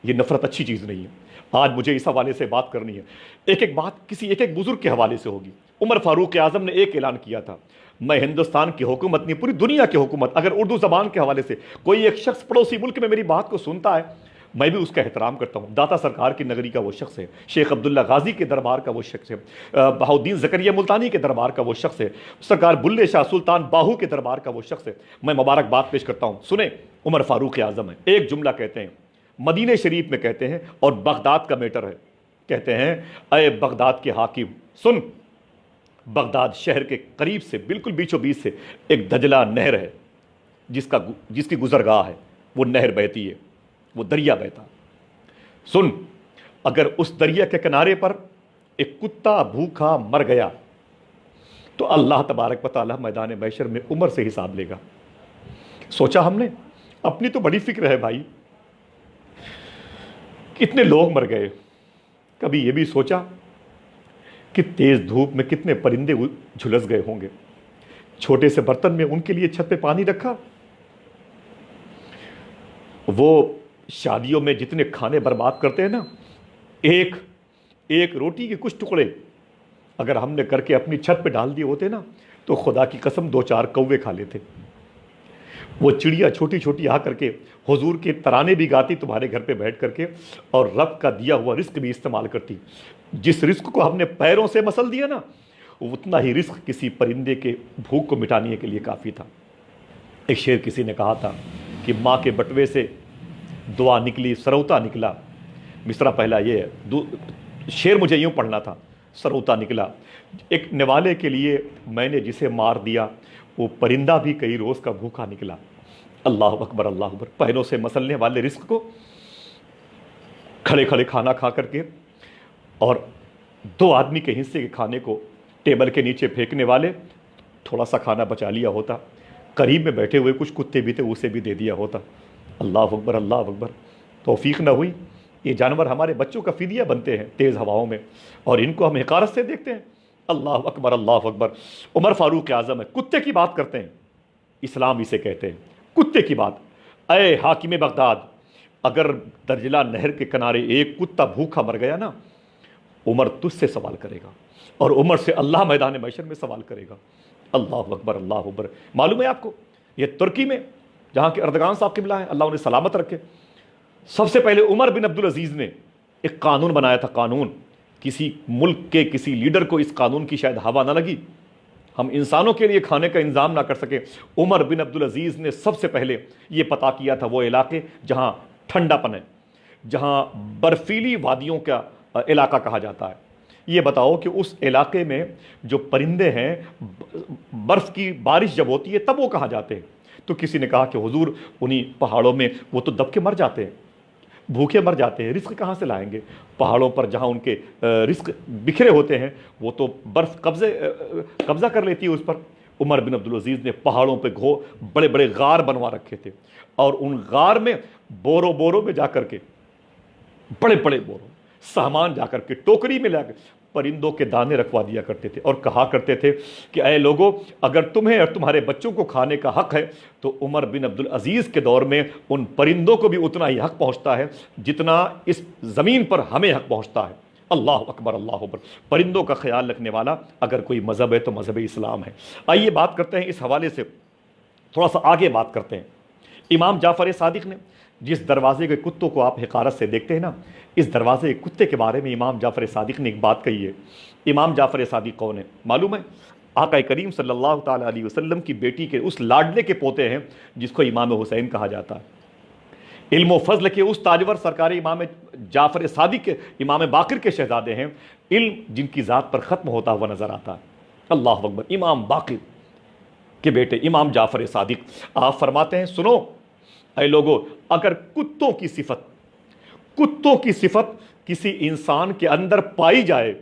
یہ نفرت اچھی چیز نہیں ہے. آج مجھے اس حوالے سے بات کرنی ہے. ایک بات کسی ایک بزرگ کے حوالے سے ہوگی. عمر فاروق اعظم نے ایک اعلان کیا تھا, میں ہندوستان کی حکومت نہیں پوری دنیا کی حکومت, اگر اردو زبان کے حوالے سے کوئی ایک شخص پڑوسی ملک میں میری بات کو سنتا ہے میں بھی اس کا احترام کرتا ہوں. داتا سرکار کی نگری کا وہ شخص ہے, شیخ عبداللہ غازی کے دربار کا وہ شخص ہے, بہاؤدین زکریا ملتانی کے دربار کا وہ شخص ہے, سرکار بلے شاہ سلطان باہو کے دربار کا وہ شخص ہے. میں مبارکباد پیش کرتا ہوں. سنیں, عمر فاروق اعظم ہے, ایک جملہ کہتے ہیں, مدینہ شریف میں کہتے ہیں اور بغداد کا میٹر ہے. کہتے ہیں اے بغداد کے حاکم سن, بغداد شہر کے قریب سے بالکل بیچوں بیچ سے ایک دجلہ نہر ہے جس کی گزرگاہ ہے. وہ نہر بہتی ہے, وہ دریا بہتا. سن, اگر اس دریا کے کنارے پر ایک کتا بھوکا مر گیا تو اللہ تبارک و تعالی میدان محشر میں عمر سے حساب لے گا. سوچا ہم نے؟ اپنی تو بڑی فکر ہے بھائی, کتنے لوگ مر گئے. کبھی یہ بھی سوچا کہ تیز دھوپ میں کتنے پرندے جھلس گئے ہوں گے. چھوٹے سے برتن میں ان کے لیے چھت پہ پانی رکھا. وہ شادیوں میں جتنے کھانے برباد کرتے ہیں نا, ایک روٹی کے کچھ ٹکڑے اگر ہم نے کر کے اپنی چھت پہ ڈال دیے ہوتے نا تو خدا کی قسم 2-4 کوے کھا لیتے. وہ چڑیا چھوٹی چھوٹی آ کر کے حضور کے ترانے بھی گاتی تمہارے گھر پہ بیٹھ کر کے, اور رب کا دیا ہوا رزق بھی استعمال کرتی. جس رزق کو ہم نے پیروں سے مسل دیا نا, اتنا ہی رزق کسی پرندے کے بھوک کو مٹانے کے لیے کافی تھا. ایک شعر کسی نے کہا تھا کہ ماں کے بٹوے سے دعا نکلی سروتا نکلا. مصرع پہلا یہ ہے, شعر مجھے یوں پڑھنا تھا, سروتا نکلا. ایک نوالے کے لیے میں نے جسے مار دیا وہ پرندہ بھی کئی روز کا بھوکا نکلا. اللہ اکبر اللہ اکبر. پہنوں سے مسلنے والے رزق کو کھڑے کھڑے کھانا کھا کر کے, اور 2 آدمی کے حصے کے کھانے کو ٹیبل کے نیچے پھینکنے والے, تھوڑا سا کھانا بچا لیا ہوتا، قریب میں بیٹھے ہوئے کچھ کتے بھی تھے اسے بھی دے دیا ہوتا۔ اللہ اکبر، اللہ اکبر۔ توفیق نہ ہوئی، یہ جانور ہمارے بچوں کا فدیہ بنتے ہیں تیز ہواؤں میں، اور ان کو ہم حقارت سے دیکھتے ہیں۔ اللہ اکبر، اللہ اکبر۔ عمر فاروق اعظم ہے، کتے کی بات کرتے ہیں، اسلام اسے کہتے ہیں کتے کی بات۔ اے حاکم بغداد، اگر درجلہ نہر کے کنارے ایک کتا بھوکا مر گیا نا، عمر تجھ سے سوال کرے گا، اور عمر سے اللہ میدان محشر میں سوال کرے گا۔ اللہ اکبر، اللہ اکبر۔ معلوم ہے آپ کو، یہ ترکی میں جہاں کے اردگان صاحب قبلہ ہیں، اللہ انہیں سلامت رکھے، سب سے پہلے عمر بن عبدالعزیز نے ایک قانون بنایا تھا۔ قانون، کسی ملک کے کسی لیڈر کو اس قانون کی شاید ہوا نہ لگی، ہم انسانوں کے لیے کھانے کا انتظام نہ کر سکے، عمر بن عبدالعزیز نے سب سے پہلے یہ پتہ کیا تھا وہ علاقے جہاں ٹھنڈا پن ہے، جہاں برفیلی وادیوں کا علاقہ کہا جاتا ہے۔ یہ بتاؤ کہ اس علاقے میں جو پرندے ہیں، برف کی بارش جب ہوتی ہے تب وہ کہاں جاتے ہیں؟ تو کسی نے کہا کہ حضور انہی پہاڑوں میں، وہ تو دب کے مر جاتے ہیں، بھوکے مر جاتے ہیں، رزق کہاں سے لائیں گے؟ پہاڑوں پر جہاں ان کے رزق بکھرے ہوتے ہیں وہ تو برف قبضہ کر لیتی ہے اس پر۔ عمر بن عبدالعزیز نے پہاڑوں پہ بڑے بڑے غار بنوا رکھے تھے، اور ان غار میں بوروں میں جا کر کے، بڑے بڑے بوروں سامان جا کر کے ٹوکری میں لا کے پرندوں کے دانے رکھوا دیا کرتے تھے، اور کہا کرتے تھے کہ اے لوگو، اگر تمہیں اور تمہارے بچوں کو کھانے کا حق ہے تو عمر بن عبدالعزیز کے دور میں ان پرندوں کو بھی اتنا ہی حق پہنچتا ہے جتنا اس زمین پر ہمیں حق پہنچتا ہے۔ اللہ اکبر، اللہ اکبر۔ پرندوں کا خیال رکھنے والا اگر کوئی مذہب ہے تو مذہب اسلام ہے۔ آئیے بات کرتے ہیں اس حوالے سے، تھوڑا سا آگے بات کرتے ہیں۔ امام جعفر صادق نے جس دروازے کے کتوں کو آپ حقارت سے دیکھتے ہیں نا، اس دروازے کے کتے کے بارے میں امام جعفر صادق نے ایک بات کہی ہے۔ امام جعفر صادق کون ہے معلوم ہے؟ آقا کریم صلی اللہ تعالیٰ علیہ وسلم کی بیٹی کے اس لاڈلے کے پوتے ہیں جس کو امام حسین کہا جاتا ہے۔ علم و فضل کے اس تاجور سرکار امام جعفر صادق کے، امام باقر کے شہزادے ہیں، علم جن کی ذات پر ختم ہوتا ہوا نظر آتا ہے۔ اللہ اکبر۔ امام باقر کے بیٹے امام جعفر صادق، آپ فرماتے ہیں سنو اے لوگو، اگر کتوں کی صفت کسی انسان کے اندر پائی جائے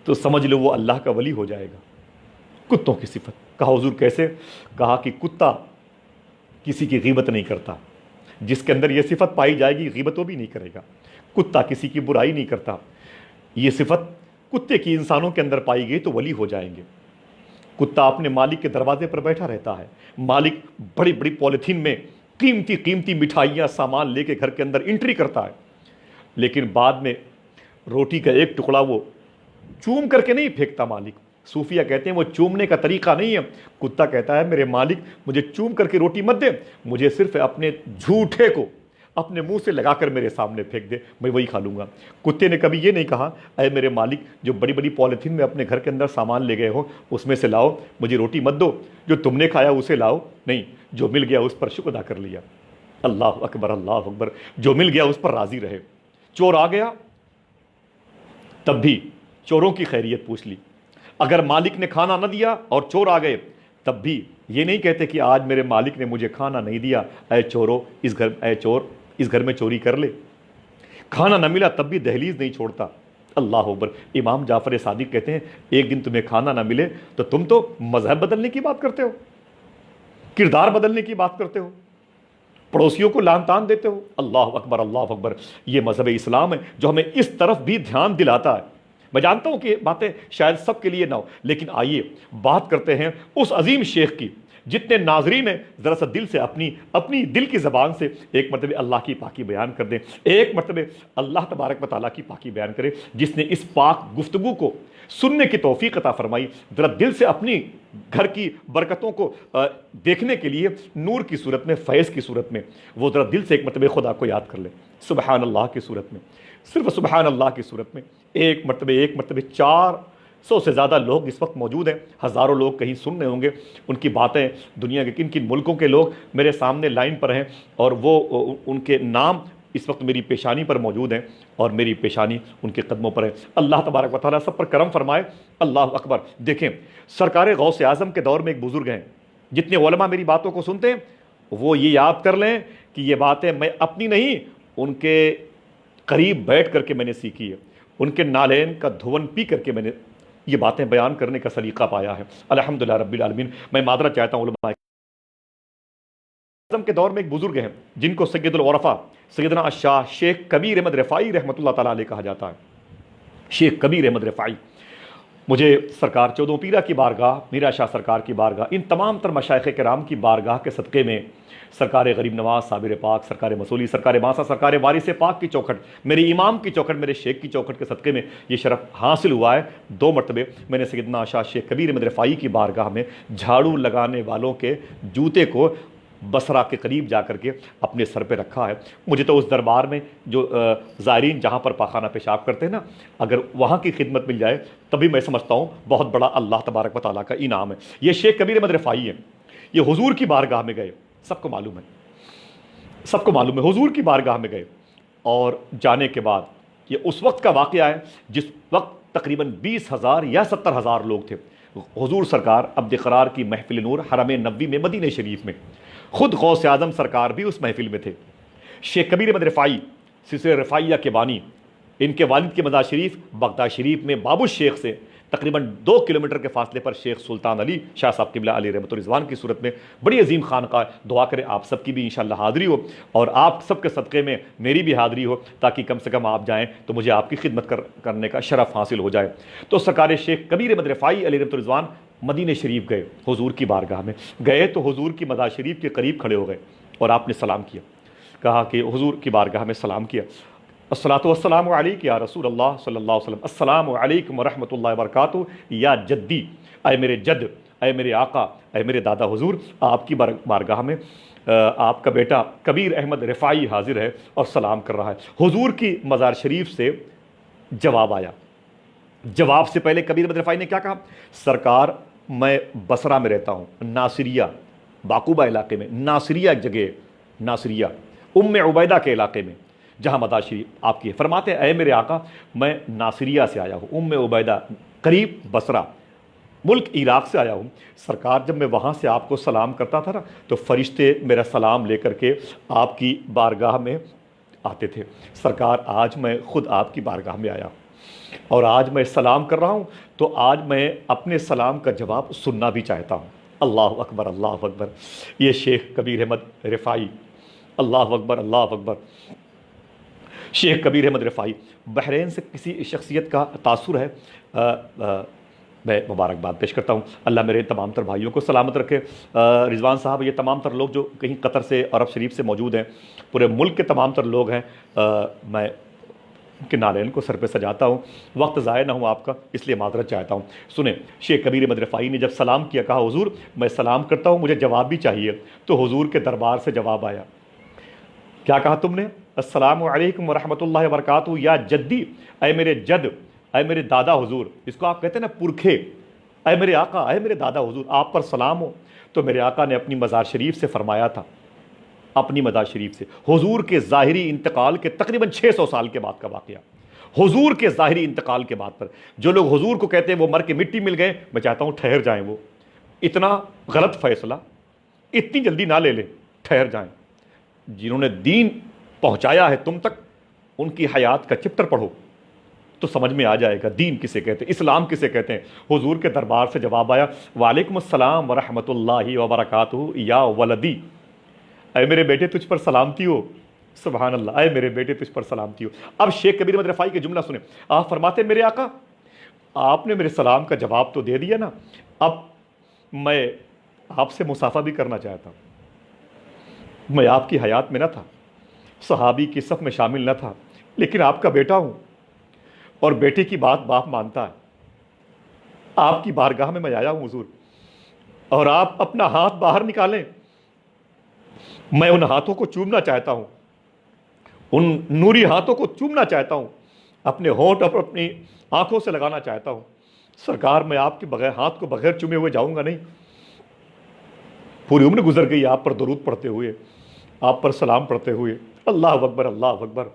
تو سمجھ لو وہ اللہ کا ولی ہو جائے گا۔ کتوں کی صفت، کہا حضور کیسے؟ کہا کہ کتا کسی کی غیبت نہیں کرتا، جس کے اندر یہ صفت پائی جائے گی غیبت وہ بھی نہیں کرے گا۔ کتا کسی کی برائی نہیں کرتا، یہ صفت کتے کی انسانوں کے اندر پائی گئی تو ولی ہو جائیں گے۔ کتا اپنے مالک کے دروازے پر بیٹھا رہتا ہے، مالک بڑی بڑی پولیتھین میں قیمتی مٹھائیاں سامان لے کے گھر کے اندر انٹری کرتا ہے، لیکن بعد میں روٹی کا ایک ٹکڑا وہ چوم کر کے نہیں پھینکتا مالک۔ صوفیہ کہتے ہیں وہ چومنے کا طریقہ نہیں ہے، کتا کہتا ہے میرے مالک مجھے چوم کر کے روٹی مت دے، مجھے صرف اپنے جھوٹے کو اپنے منہ سے لگا کر میرے سامنے پھینک دے، میں وہی کھا لوں گا۔ کتے نے کبھی یہ نہیں کہا اے میرے مالک جو بڑی بڑی پولیتھین میں اپنے گھر کے اندر سامان لے گئے ہو اس میں سے لاؤ، مجھے روٹی مت دو، جو تم نے کھایا اسے لاؤ، نہیں، جو مل گیا اس پر شکر ادا کر لیا۔ اللہ اکبر، اللہ اکبر۔ جو مل گیا اس پر راضی رہے۔ چور آ گیا تب بھی چوروں کی خیریت پوچھ لی، اگر مالک نے کھانا نہ دیا اور چور آ گئے تب بھی یہ نہیں کہتے کہ آج میرے مالک نے مجھے کھانا نہیں دیا، اے چورو اس گھر میں چوری کر لے۔ کھانا نہ ملا تب بھی دہلیز نہیں چھوڑتا۔ اللہ اکبر۔ امام جعفر صادق کہتے ہیں ایک دن تمہیں کھانا نہ ملے تو تم تو مذہب بدلنے کی بات کرتے ہو، کردار بدلنے کی بات کرتے ہو، پڑوسیوں کو لان تان دیتے ہو۔ اللہ اکبر، اللہ اکبر۔ یہ مذہب اسلام ہے جو ہمیں اس طرف بھی دھیان دلاتا ہے۔ میں جانتا ہوں کہ باتیں شاید سب کے لیے نہ ہو، لیکن آئیے بات کرتے ہیں اس عظیم شیخ کی، جتنے ناظرین ہیں ذرا سا دل سے اپنی دل کی زبان سے ایک مرتبہ اللہ کی پاکی بیان کر دیں، ایک مرتبہ اللہ تبارک و تعالیٰ کی پاکی بیان کریں جس نے اس پاک گفتگو کو سننے کی توفیق عطا فرمائی۔ ذرا دل سے اپنی گھر کی برکتوں کو دیکھنے کے لیے نور کی صورت میں، فیض کی صورت میں، وہ ذرا دل سے ایک مرتبہ خدا کو یاد کر لیں، سبحان اللہ کی صورت میں، صرف سبحان اللہ کی صورت میں ایک مرتبہ 400 سے زیادہ لوگ اس وقت موجود ہیں، ہزاروں لوگ کہیں سن رہے ہوں گے، ان کی باتیں دنیا کے کن کن ملکوں کے لوگ میرے سامنے لائن پر ہیں، اور وہ ان کے نام اس وقت میری پیشانی پر موجود ہیں اور میری پیشانی ان کے قدموں پر ہے۔ اللہ تبارک و تعالیٰ سب پر کرم فرمائے۔ اللہ اکبر۔ دیکھیں سرکار غوث اعظم کے دور میں ایک بزرگ ہیں، جتنے علماء میری باتوں کو سنتے ہیں وہ یہ یاد کر لیں کہ یہ باتیں میں اپنی نہیں، ان کے قریب بیٹھ کر کے میں نے سیکھی ہے، ان کے نالین کا دھون پی کر کے میں نے یہ باتیں بیان کرنے کا سلیقہ پایا ہے۔ الحمدللہ رب العالمین۔ میں معذرت چاہتا ہوں علماء اعظم کے دور میں ایک بزرگ ہیں جن کو سید العرفاء سیدنا الشاہ شیخ کبیر احمد رفاعی رحمۃ اللہ تعالیٰ علیہ کہا جاتا ہے۔ شیخ کبیر احمد رفاعی، مجھے سرکار چودھوں پیرہ کی بارگاہ، میرا شاہ سرکار کی بارگاہ، ان تمام تر مشائخ کرام کی بارگاہ کے صدقے میں سرکار غریب نواز صابر پاک، سرکار مسولی، سرکار ماسا، سرکار وارث پاک کی چوکھٹ، میرے امام کی چوکھٹ، میرے شیخ کی چوکھٹ کے صدقے میں یہ شرف حاصل ہوا ہے۔ 2 مرتبے میں نے سیدنا شاہ شیخ کبیر احمد رفاعی کی بارگاہ میں جھاڑو لگانے والوں کے جوتے کو بصرہ کے قریب جا کر کے اپنے سر پہ رکھا ہے۔ مجھے تو اس دربار میں جو زائرین جہاں پر پاخانہ پیشاب کرتے ہیں نا، اگر وہاں کی خدمت مل جائے تبھی میں سمجھتا ہوں بہت بڑا اللہ تبارک و تعالیٰ کا انعام ہے۔ یہ شیخ کبیر احمد رفاعی ہیں، یہ حضور کی بارگاہ میں گئے، سب کو معلوم ہے حضور کی بارگاہ میں گئے، اور جانے کے بعد یہ اس وقت کا واقعہ ہے جس وقت تقریباً 20,000 یا 70,000 لوگ تھے۔ حضور سرکار عبد قرار کی محفل نور حرم نبوی میں مدینہ شریف میں، خود غوث اعظم سرکار بھی اس محفل میں تھے۔ شیخ کبیر احمد رفاعی سلسلہ رفاعیہ کے بانی، ان کے والد کی مزار شریف بغداد شریف میں باب الشیخ سے تقریباً 2 کلومیٹر کے فاصلے پر شیخ سلطان علی شاہ صاحب قبلہ علیہ رحمۃ الرضوان کی صورت میں بڑی عظیم خانقاہ، دعا کرے آپ سب کی بھی انشاءاللہ حاضری ہو اور آپ سب کے صدقے میں میری بھی حاضری ہو، تاکہ کم سے کم آپ جائیں تو مجھے آپ کی خدمت کرنے کا شرف حاصل ہو جائے۔ تو سرکار شیخ کبیر احمد رفاعی علیہ رحمۃ الرضوان مدینہ شریف گئے، حضور کی بارگاہ میں گئے تو حضور کی مزار شریف کے قریب کھڑے ہو گئے اور آپ نے سلام کیا، کہا کہ حضور کی بارگاہ میں سلام کیا، الصلاۃ والسلام علیک یا رسول اللہ صلی اللہ علیہ وسلم، السلام علیکم ورحمۃ اللہ وبرکاتہ، یا جدی، اے میرے جد، اے میرے آقا، اے میرے دادا حضور، آپ کی بارگاہ میں آپ کا بیٹا کبیر احمد رفاعی حاضر ہے اور سلام کر رہا ہے۔ حضور کی مزار شریف سے جواب آیا۔ جواب سے پہلے کبیر احمد رفاعی نے کیا کہا؟ سرکار میں بصرہ میں رہتا ہوں، ناصریہ باقوبہ علاقے میں، ناصریہ ایک جگہ، ناصریہ ام عبیدہ کے علاقے میں جہاں مزار شریف آپ کی ہے۔ فرماتے ہیں اے میرے آقا میں ناصریہ سے آیا ہوں، ام عبیدہ قریب بصرہ، ملک عراق سے آیا ہوں۔ سرکار جب میں وہاں سے آپ کو سلام کرتا تھا نا تو فرشتے میرا سلام لے کر کے آپ کی بارگاہ میں آتے تھے۔ سرکار آج میں خود آپ کی بارگاہ میں آیا ہوں اور آج میں سلام کر رہا ہوں تو آج میں اپنے سلام کا جواب سننا بھی چاہتا ہوں۔ اللہ اکبر، اللہ اکبر۔ یہ شیخ کبیر احمد رفاعی، اللہ اکبر، اللہ اکبر۔ شیخ کبیر احمد رفاعی، بحرین سے کسی شخصیت کا تاثر ہے، میں مبارکباد پیش کرتا ہوں۔ اللہ میرے تمام تر بھائیوں کو سلامت رکھے۔ رضوان صاحب، یہ تمام تر لوگ جو کہیں قطر سے عرب شریف سے موجود ہیں، پورے ملک کے تمام تر لوگ ہیں، میں کہ نالین کو سر پہ سجاتا ہوں، وقت ضائع نہ ہو آپ کا، اس لیے معذرت چاہتا ہوں۔ سنیں، شیخ کبیر احمد رفاعی نے جب سلام کیا، کہا حضور میں سلام کرتا ہوں، مجھے جواب بھی چاہیے۔ تو حضور کے دربار سے جواب آیا، کیا کہا تم نے؟ السلام علیکم ورحمۃ اللہ وبرکاتہ یا جدی، اے میرے جد، اے میرے دادا حضور، اس کو آپ کہتے ہیں نا پرکھے، اے میرے آقا، اے میرے دادا حضور، آپ پر سلام ہو۔ تو میرے آقا نے اپنی مزار شریف سے فرمایا تھا، اپنی مزار شریف سے، حضور کے ظاہری انتقال کے تقریباً 600 سال کے بعد کا واقعہ، حضور کے ظاہری انتقال کے بعد پر جو لوگ حضور کو کہتے ہیں وہ مر کے مٹی مل گئے، میں چاہتا ہوں ٹھہر جائیں، وہ اتنا غلط فیصلہ اتنی جلدی نہ لے لیں، ٹھہر جائیں۔ جنہوں نے دین پہنچایا ہے تم تک، ان کی حیات کا چپٹر پڑھو تو سمجھ میں آ جائے گا دین کسے کہتے ہیں، اسلام کسے کہتے ہیں۔ حضور کے دربار سے جواب آیا، وعلیکم السلام ورحمۃ اللہ وبرکاتہ یا ولدی، اے میرے بیٹے تجھ پر سلامتی ہو، سبحان اللہ، اے میرے بیٹے تجھ پر سلامتی ہو۔ اب شیخ کبیر احمد رفاعی کے جملہ سنیں، آپ فرماتے ہیں میرے آقا آپ نے میرے سلام کا جواب تو دے دیا نا، اب میں آپ سے مصافحہ بھی کرنا چاہتا ہوں۔ میں آپ کی حیات میں نہ تھا، صحابی کی صف میں شامل نہ تھا، لیکن آپ کا بیٹا ہوں اور بیٹے کی بات باپ مانتا ہے۔ آپ کی بارگاہ میں آیا ہوں حضور، اور آپ اپنا ہاتھ باہر نکالیں، میں ان ہاتھوں کو چومنا چاہتا ہوں، ان نوری ہاتھوں کو چومنا چاہتا ہوں، اپنے ہونٹ اور اپنی آنکھوں سے لگانا چاہتا ہوں۔ سرکار میں آپ کے بغیر ہاتھ کو بغیر چومے ہوئے جاؤں گا نہیں۔ پوری عمر گزر گئی آپ پر درود پڑھتے ہوئے، آپ پر سلام پڑھتے ہوئے۔ اللہ اکبر، اللہ اکبر۔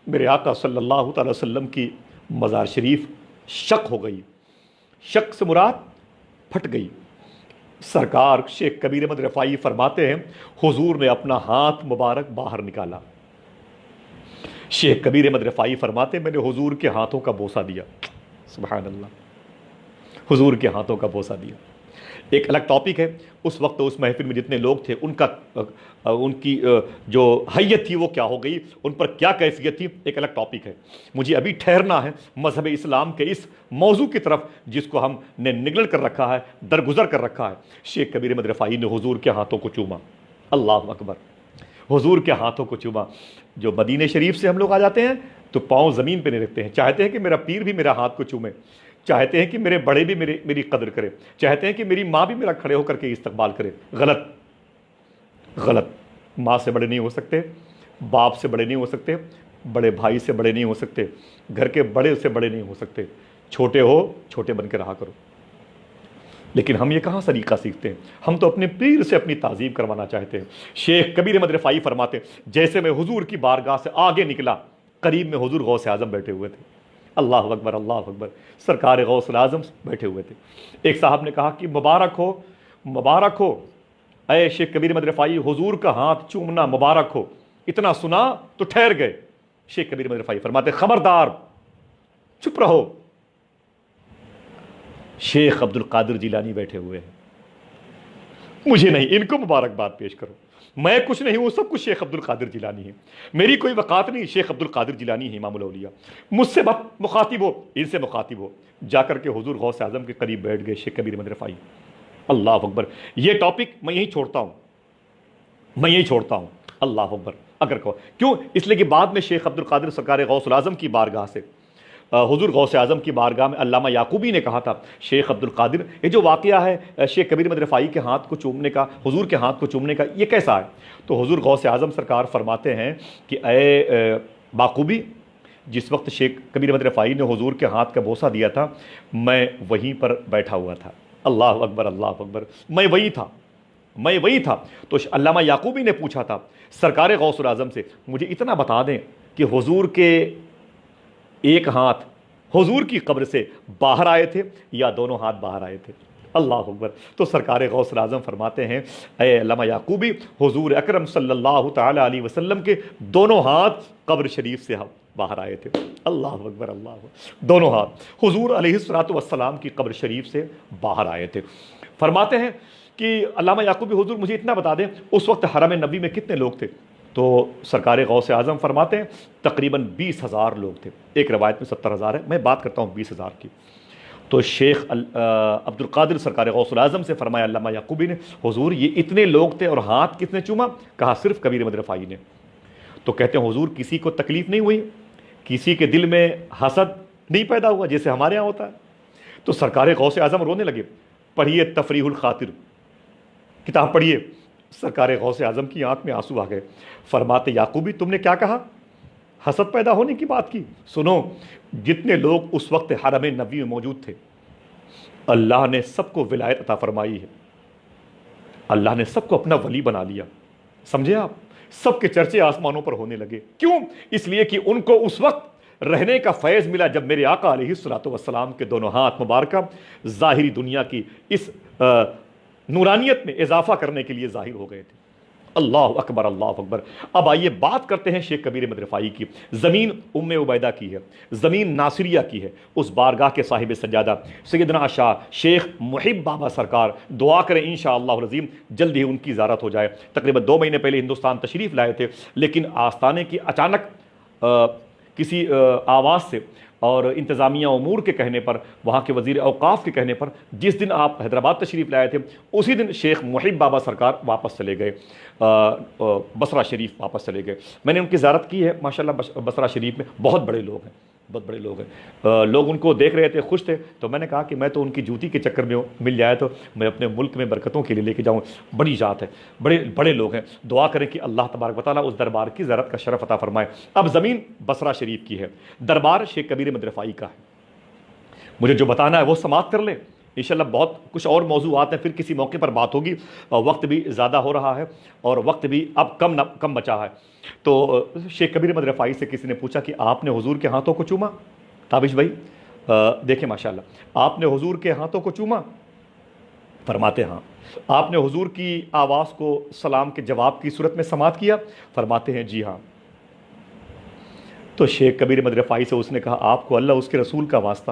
میرے آقا صلی اللہ تعالی وسلم کی مزار شریف شق ہو گئی، شق سے مراد پھٹ گئی۔ سرکار شیخ کبیر احمد رفاعی فرماتے ہیں حضور نے اپنا ہاتھ مبارک باہر نکالا۔ شیخ کبیر احمد رفاعی فرماتے ہیں میں نے حضور کے ہاتھوں کا بوسہ دیا، سبحان اللہ۔ حضور کے ہاتھوں کا بوسہ دیا۔ ایک الگ ٹاپک ہے، اس وقت اس محفل میں جتنے لوگ تھے ان کی جو حیت تھی وہ کیا ہو گئی، ان پر کیا کیفیت تھی، ایک الگ ٹاپک ہے۔ مجھے ابھی ٹھہرنا ہے مذہب اسلام کے اس موضوع کی طرف جس کو ہم نے نگلٹ کر رکھا ہے، درگزر کر رکھا ہے۔ شیخ کبیر احمد رفاعی نے حضور کے ہاتھوں کو چوما، اللہ اکبر، حضور کے ہاتھوں کو چوما۔ جو مدینہ شریف سے ہم لوگ آ جاتے ہیں تو پاؤں زمین پہ نہیں رکھتے ہیں، چاہتے ہیں کہ میرا پیر بھی میرا ہاتھ کو چومے، چاہتے ہیں کہ میرے بڑے بھی میری قدر کرے، چاہتے ہیں کہ میری ماں بھی میرا کھڑے ہو کر کے استقبال کرے۔ غلط، ماں سے بڑے نہیں ہو سکتے، باپ سے بڑے نہیں ہو سکتے، بڑے بھائی سے بڑے نہیں ہو سکتے، گھر کے بڑے سے بڑے نہیں ہو سکتے، چھوٹے ہو چھوٹے بن کے رہا کرو۔ لیکن ہم یہ کہاں سلیقہ سیکھتے ہیں؟ ہم تو اپنے پیر سے اپنی تعظیم کروانا چاہتے ہیں۔ شیخ کبیر احمد رفاعی فرماتے ہیں جیسے میں حضور کی بارگاہ سے آگے نکلا، قریب میں حضور غوث اعظم بیٹھے ہوئے تھے، اللہ اکبر اللہ اکبر، سرکار غوث اعظم بیٹھے ہوئے تھے۔ ایک صاحب نے کہا کہ مبارک ہو اے شیخ کبیر احمد رفاعی، حضور کا ہاتھ چومنا مبارک ہو۔ اتنا سنا تو ٹھہر گئے۔ شیخ کبیر احمد رفاعی فرماتے خبردار، چپ رہو۔ شیخ عبد القادر جیلانی بیٹھے ہوئے ہیں، مجھے نہیں، ان کو مبارکباد پیش کرو، میں کچھ نہیں ہوں، سب کچھ شیخ عبد القادر جیلانی ہے، میری کوئی وقات نہیں، شیخ عبد القادر جیلانی ہے امام الاولیاء، مجھ سے مخاطب ہو، ان سے مخاطب ہو۔ جا کر کے حضور غوث اعظم کے قریب بیٹھ گئے شیخ کبیر احمد رفاعی، اللہ اکبر۔ یہ ٹاپک میں یہی چھوڑتا ہوں، اللہ اکبر۔ اگر کہو کیوں؟ اس لیے کہ بعد میں شیخ عبد القادر سرکار غوث اعظم کی بارگاہ سے حضور غوث اعظم کی بارگاہ میں علامہ یعقوبی نے کہا تھا شیخ عبد القادر، یہ جو واقعہ ہے شیخ کبیر احمد رفاعی کے ہاتھ کو چومنے کا، حضور کے ہاتھ کو چومنے کا، یہ کیسا ہے؟ تو حضور غوث اعظم سرکار فرماتے ہیں کہ اے باقوبی، جس وقت شیخ کبیر احمد رفاعی نے حضور کے ہاتھ کا بوسہ دیا تھا میں وہیں پر بیٹھا ہوا تھا، اللہ اکبر اللہ اکبر، میں وہی تھا۔ تو علامہ یعقوبی نے پوچھا تھا سرکار غوث اعظم سے مجھے اتنا بتا دیں کہ حضور کے ایک ہاتھ حضور کی قبر سے باہر آئے تھے یا دونوں ہاتھ باہر آئے تھے، اللہ اکبر۔ تو سرکار غوث اعظم فرماتے ہیں اے علامہ یعقوبی، حضور اکرم صلی اللہ تعالی علیہ وسلم کے دونوں ہاتھ قبر شریف سے باہر آئے تھے، اللہ اکبر اللہ اکبر، دونوں ہاتھ حضور علیہ الصلوۃ والسلام کی قبر شریف سے باہر آئے تھے۔ فرماتے ہیں کہ علامہ یعقوبی حضور مجھے اتنا بتا دیں اس وقت حرم نبی میں کتنے لوگ تھے؟ تو سرکار غوث اعظم فرماتے ہیں تقریباً 20,000 لوگ تھے، ایک روایت میں 70,000 ہے، میں بات کرتا ہوں 20,000 کی۔ تو شیخ عبد القادر سرکار غوث اعظم سے فرمایا علامہ یعقوبی نے حضور یہ اتنے لوگ تھے اور ہاتھ کس نے چوما؟ کہا صرف کبیر احمد رفاعی نے۔ تو کہتے ہیں حضور کسی کو تکلیف نہیں ہوئی، کسی کے دل میں حسد نہیں پیدا ہوا جیسے ہمارے ہاں ہوتا ہے؟ تو سرکار غوث اعظم رونے لگے۔ پڑھیے تفریح الخاطر کتاب پڑھیے، سرکار غوث اعظم کی آنکھ میں آنسو آ گئے۔ فرماتے یعقوبی تم نے کیا کہا؟ حسد پیدا ہونے کی بات کی؟ سنو، جتنے لوگ اس وقت حرم نبی میں موجود تھے اللہ نے سب کو ولایت عطا فرمائی ہے، اللہ نے سب کو اپنا ولی بنا لیا، سمجھے آپ؟ سب کے چرچے آسمانوں پر ہونے لگے، کیوں؟ اس لیے کہ ان کو اس وقت رہنے کا فیض ملا جب میرے آقا علیہ الصلوۃ والسلام کے دونوں ہاتھ مبارکہ ظاہری دنیا کی اس نورانیت میں اضافہ کرنے کے لیے ظاہر ہو گئے تھے، اللہ اکبر اللہ اکبر۔ اب آئیے بات کرتے ہیں شیخ کبیر احمد رفاعی کی۔ زمین ام عبیدہ کی ہے، زمین ناصریہ کی ہے، اس بارگاہ کے صاحب سجادہ سیدنا شاہ شیخ محب بابا سرکار، دعا کریں انشاءاللہ العظیم جلد ہی ان کی زیارت ہو جائے۔ تقریباً 2 مہینے پہلے ہندوستان تشریف لائے تھے، لیکن آستانے کی اچانک کسی آواز سے اور انتظامیہ امور کے کہنے پر، وہاں کے وزیر اوقاف کے کہنے پر، جس دن آپ حیدرآباد تشریف لائے تھے اسی دن شیخ محب بابا سرکار واپس چلے گئے، بصرہ شریف واپس چلے گئے۔ میں نے ان کی زیارت کی ہے، ماشاءاللہ بصرہ شریف میں بہت بڑے لوگ ہیں، بہت بڑے لوگ ہیں، لوگ ان کو دیکھ رہے تھے، خوش تھے۔ تو میں نے کہا کہ میں تو ان کی جوتی کے چکر میں ہوں، مل جائے تو میں اپنے ملک میں برکتوں کے لیے لے کے جاؤں، بڑی ذات ہے، بڑے لوگ ہیں، دعا کریں کہ اللہ تبارک و تعالیٰ اس دربار کی زیارت کا شرف عطا فرمائے۔ اب زمین بصرہ شریف کی ہے، دربار شیخ کبیر احمد رفاعی کا ہے۔ مجھے جو بتانا ہے وہ سماعت کر لیں، انشاءاللہ بہت کچھ اور موضوعات ہیں، پھر کسی موقع پر بات ہوگی، وقت بھی زیادہ ہو رہا ہے اور وقت بھی اب کم بچا ہے۔ تو شیخ کبیر احمد رفاعی سے کسی نے پوچھا کہ آپ نے حضور کے ہاتھوں کو چوما؟ تابش بھائی دیکھیں ماشاءاللہ، آپ نے حضور کے ہاتھوں کو چوما؟ فرماتے ہاں۔ آپ نے حضور کی آواز کو سلام کے جواب کی صورت میں سماعت کیا؟ فرماتے ہیں جی ہاں۔ تو شیخ کبیر احمد رفاعی سے اس نے کہا آپ کو اللہ اس کے رسول کا واسطہ،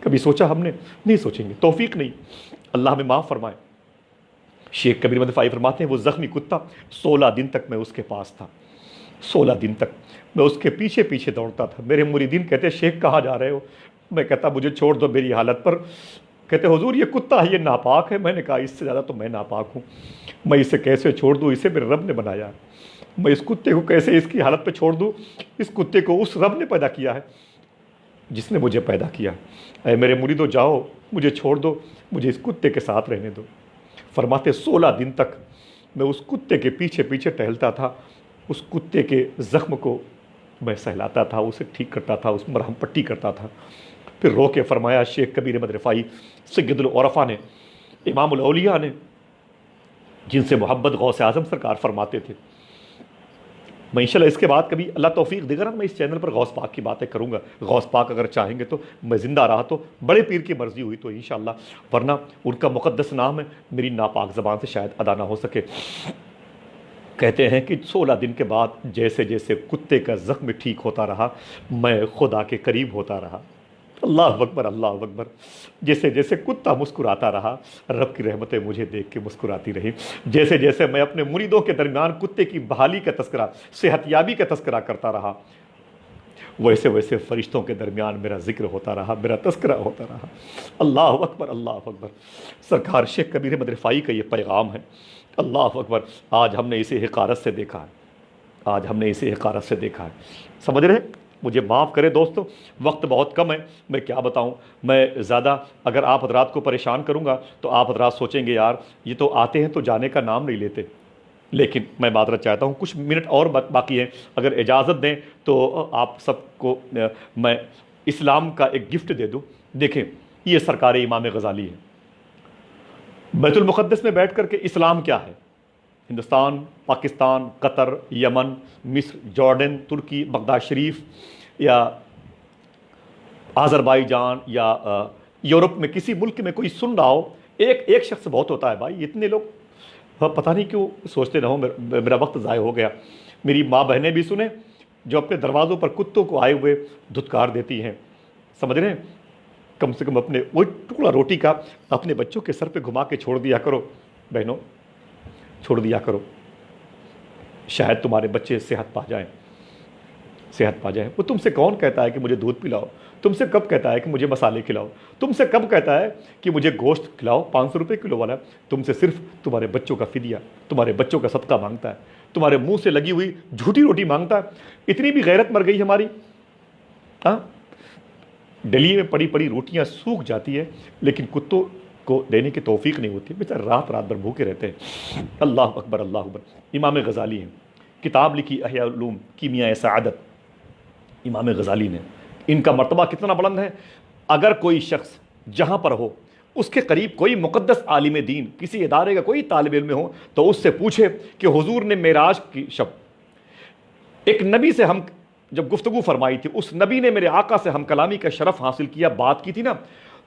کبھی سوچا ہم نے؟ نہیں سوچیں گے، توفیق نہیں، اللہ ہمیں معاف فرمائے۔ شیخ کبیر مدفعی فرماتے ہیں وہ زخمی کتا 16 دن تک میں اس کے پاس تھا، 16 دن تک میں اس کے پیچھے پیچھے دوڑتا تھا۔ میرے مریدین کہتے شیخ کہاں جا رہے ہو؟ میں کہتا مجھے چھوڑ دو میری حالت پر۔ کہتے حضور یہ کتا ہے، یہ ناپاک ہے۔ میں نے کہا اس سے زیادہ تو میں ناپاک ہوں، میں اسے کیسے چھوڑ دوں؟ اسے میرے رب نے بنایا، میں اس کتے کو کیسے اس کی حالت پہ چھوڑ دوں؟ اس کتے کو اس رب نے پیدا کیا ہے جس نے مجھے پیدا کیا۔ اے میرے مریدو جاؤ، مجھے چھوڑ دو، مجھے اس کتے کے ساتھ رہنے دو۔ فرماتے 16 دن تک میں اس کتے کے پیچھے پیچھے ٹہلتا تھا، اس کتے کے زخم کو میں سہلاتا تھا، اسے ٹھیک کرتا تھا، اس مرہم پٹی کرتا تھا۔ پھر رو کے فرمایا شیخ کبیر احمد رفاعی سید العرفاء نے، امام الاولیاء نے، جن سے محبت غوث اعظم سرکار فرماتے تھے۔ میں انشاءاللہ اس کے بعد کبھی اللہ توفیق دے گا نا، میں اس چینل پر غوث پاک کی باتیں کروں گا۔ غوث پاک اگر چاہیں گے تو میں زندہ رہا تو، بڑے پیر کی مرضی ہوئی تو انشاءاللہ، ورنہ ان کا مقدس نام ہے میری ناپاک زبان سے شاید ادا نہ ہو سکے۔ کہتے ہیں کہ 16 دن کے بعد جیسے جیسے کتے کا زخم ٹھیک ہوتا رہا، میں خدا کے قریب ہوتا رہا۔ اللہ اکبر، اللہ اکبر۔ جیسے جیسے کتا مسکراتا رہا، رب کی رحمتیں مجھے دیکھ کے مسکراتی رہی۔ جیسے جیسے میں اپنے مریدوں کے درمیان کتے کی بحالی کا تذکرہ، صحت یابی کا تذکرہ کرتا رہا، ویسے ویسے فرشتوں کے درمیان میرا ذکر ہوتا رہا، میرا تذکرہ ہوتا رہا۔ اللہ اکبر، اللہ اکبر۔ سرکار شیخ کبیر احمد رفاعی کا یہ پیغام ہے۔ اللہ اکبر۔ آج ہم نے اسے حقارت سے دیکھا ہے، آج ہم نے اسے حقارت سے دیکھا ہے۔ سمجھ رہے؟ مجھے معاف کرے دوستو، وقت بہت کم ہے، میں کیا بتاؤں۔ میں زیادہ اگر آپ حضرات کو پریشان کروں گا تو آپ حضرات سوچیں گے یار یہ تو آتے ہیں تو جانے کا نام نہیں لیتے۔ لیکن میں معذرت چاہتا ہوں، کچھ منٹ اور باقی ہیں، اگر اجازت دیں تو آپ سب کو میں اسلام کا ایک گفٹ دے دوں۔ دیکھیں یہ سرکار امام غزالی ہے۔ بیت المقدس میں بیٹھ کر کے اسلام کیا ہے؟ ہندوستان، پاکستان، قطر، یمن، مصر، جارڈن، ترکی، بغداد شریف یا آذربائیجان یا یورپ میں کسی ملک میں کوئی سن رہا ہو، ایک شخص بہت ہوتا ہے بھائی، اتنے لوگ پتہ نہیں کیوں سوچتے رہو میرا وقت ضائع ہو گیا۔ میری ماں بہنیں بھی سنیں جو اپنے دروازوں پر کتوں کو آئے ہوئے دھتکار دیتی ہیں، سمجھ رہے ہیں؟ کم سے کم اپنے وہ ٹکڑا روٹی کا اپنے بچوں کے سر پہ گھما کے چھوڑ دیا کرو بہنوں، چھوڑ دیا کرو، شاید تمہارے بچے صحت پا جائیں، صحت پا جائیں۔ وہ تم سے کون کہتا ہے کہ مجھے دودھ پلاؤ؟ تم سے کب کہتا ہے کہ مجھے مسالے کھلاؤ؟ تم سے کب کہتا ہے کہ مجھے گوشت کھلاؤ 500 روپے کلو والا؟ تم سے صرف تمہارے بچوں کا فدیہ، تمہارے بچوں کا صدقہ مانگتا ہے، تمہارے منہ سے لگی ہوئی جھوٹی روٹی مانگتا ہے۔ اتنی بھی غیرت مر گئی ہماری؟ ہاں، ڈلی میں پڑی پڑی روٹیاں سوکھ جاتی ہیں لیکن کتوں کو دینے کی توفیق نہیں ہوتی، بیچارے رات رات بھر بھوکے رہتے ہیں۔ اللہ اکبر، اللہ اکبر۔ امام غزالی ہیں، کتاب لکھی احیاء العلوم، کیمیائے سعادت، امام غزالی نے۔ ان کا مرتبہ کتنا بلند ہے، اگر کوئی شخص جہاں پر ہو اس کے قریب کوئی مقدس عالم دین، کسی ادارے کا کوئی طالب علم ہو، تو اس سے پوچھے کہ حضور نے معراج کی شب ایک نبی سے ہم جب گفتگو فرمائی تھی، اس نبی نے میرے آقا سے ہم کلامی کا شرف حاصل کیا، بات کی تھی نا،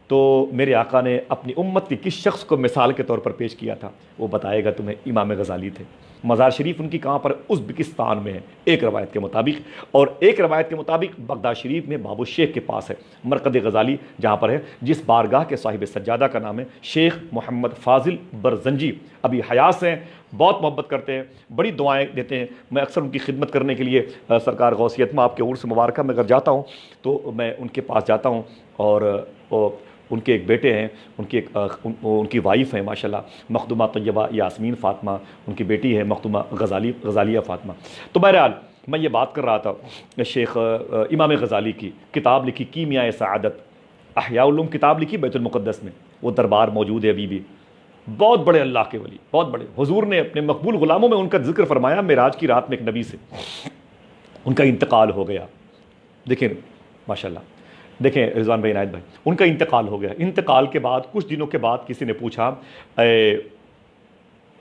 تو میرے آقا نے اپنی امت کے کس شخص کو مثال کے طور پر پیش کیا تھا؟ وہ بتائے گا تمہیں، امام غزالی تھے۔ مزار شریف ان کی کہاں پر؟ ازبکستان میں ہے ایک روایت کے مطابق، اور ایک روایت کے مطابق بغداد شریف میں باب الشیخ کے پاس ہے مرقد غزالی جہاں پر ہے، جس بارگاہ کے صاحب سجادہ کا نام ہے شیخ محمد فاضل برزنجی، ابھی حیات ہیں، بہت محبت کرتے ہیں، بڑی دعائیں دیتے ہیں۔ میں اکثر ان کی خدمت کرنے کے لیے سرکار غوثیت میں آپ کے عرس مبارکہ میں اگر جاتا ہوں تو میں ان کے پاس جاتا ہوں، اور ان کے ایک بیٹے ہیں، ان کی وائف ہیں ماشاءاللہ مخدومہ طیبہ یاسمین فاطمہ، ان کی بیٹی ہے مخدومہ غزالیہ فاطمہ۔ تو بہرحال میں یہ بات کر رہا تھا شیخ امام غزالی کی کتاب لکھی کیمیائے سعادت، احیاء العلوم کتاب لکھی بیت المقدس میں، وہ دربار موجود ہے ابھی بھی، بہت بڑے اللہ کے ولی، بہت بڑے۔ حضور نے اپنے مقبول غلاموں میں ان کا ذکر فرمایا، معراج کی رات میں ایک نبی سے ان کا انتقال ہو گیا۔ دیکھیں ماشاءاللہ، دیکھیں رضوان بھائی، عنایت بھائی، ان کا انتقال ہو گیا۔ انتقال کے بعد کچھ دنوں کے بعد کسی نے پوچھا اے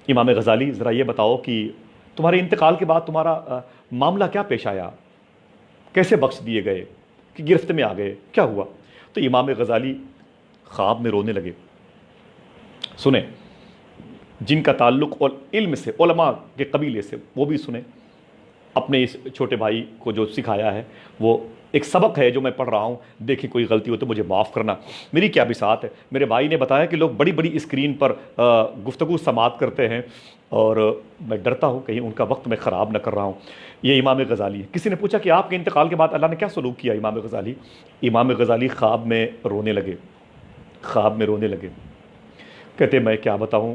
امام غزالی ذرا یہ بتاؤ کہ تمہارے انتقال کے بعد تمہارا معاملہ کیا پیش آیا، کیسے بخش دیے گئے کہ گرفت میں آ گئے، کیا ہوا؟ تو امام غزالی خواب میں رونے لگے۔ سنیں، جن کا تعلق اور علم سے، علماء کے قبیلے سے، وہ بھی سنیں، اپنے اس چھوٹے بھائی کو جو سکھایا ہے وہ ایک سبق ہے جو میں پڑھ رہا ہوں، دیکھیں کوئی غلطی ہو تو مجھے معاف کرنا۔ میری کیا بساط ہے، میرے بھائی نے بتایا کہ لوگ بڑی بڑی اسکرین پر گفتگو سماعت کرتے ہیں، اور میں ڈرتا ہوں کہیں ان کا وقت میں خراب نہ کر رہا ہوں۔ یہ امام غزالی ہے۔ کسی نے پوچھا کہ آپ کے انتقال کے بعد اللہ نے کیا سلوک کیا امام غزالی؟ امام غزالی خواب میں رونے لگے، خواب میں رونے لگے، کہتے میں کیا بتاؤں،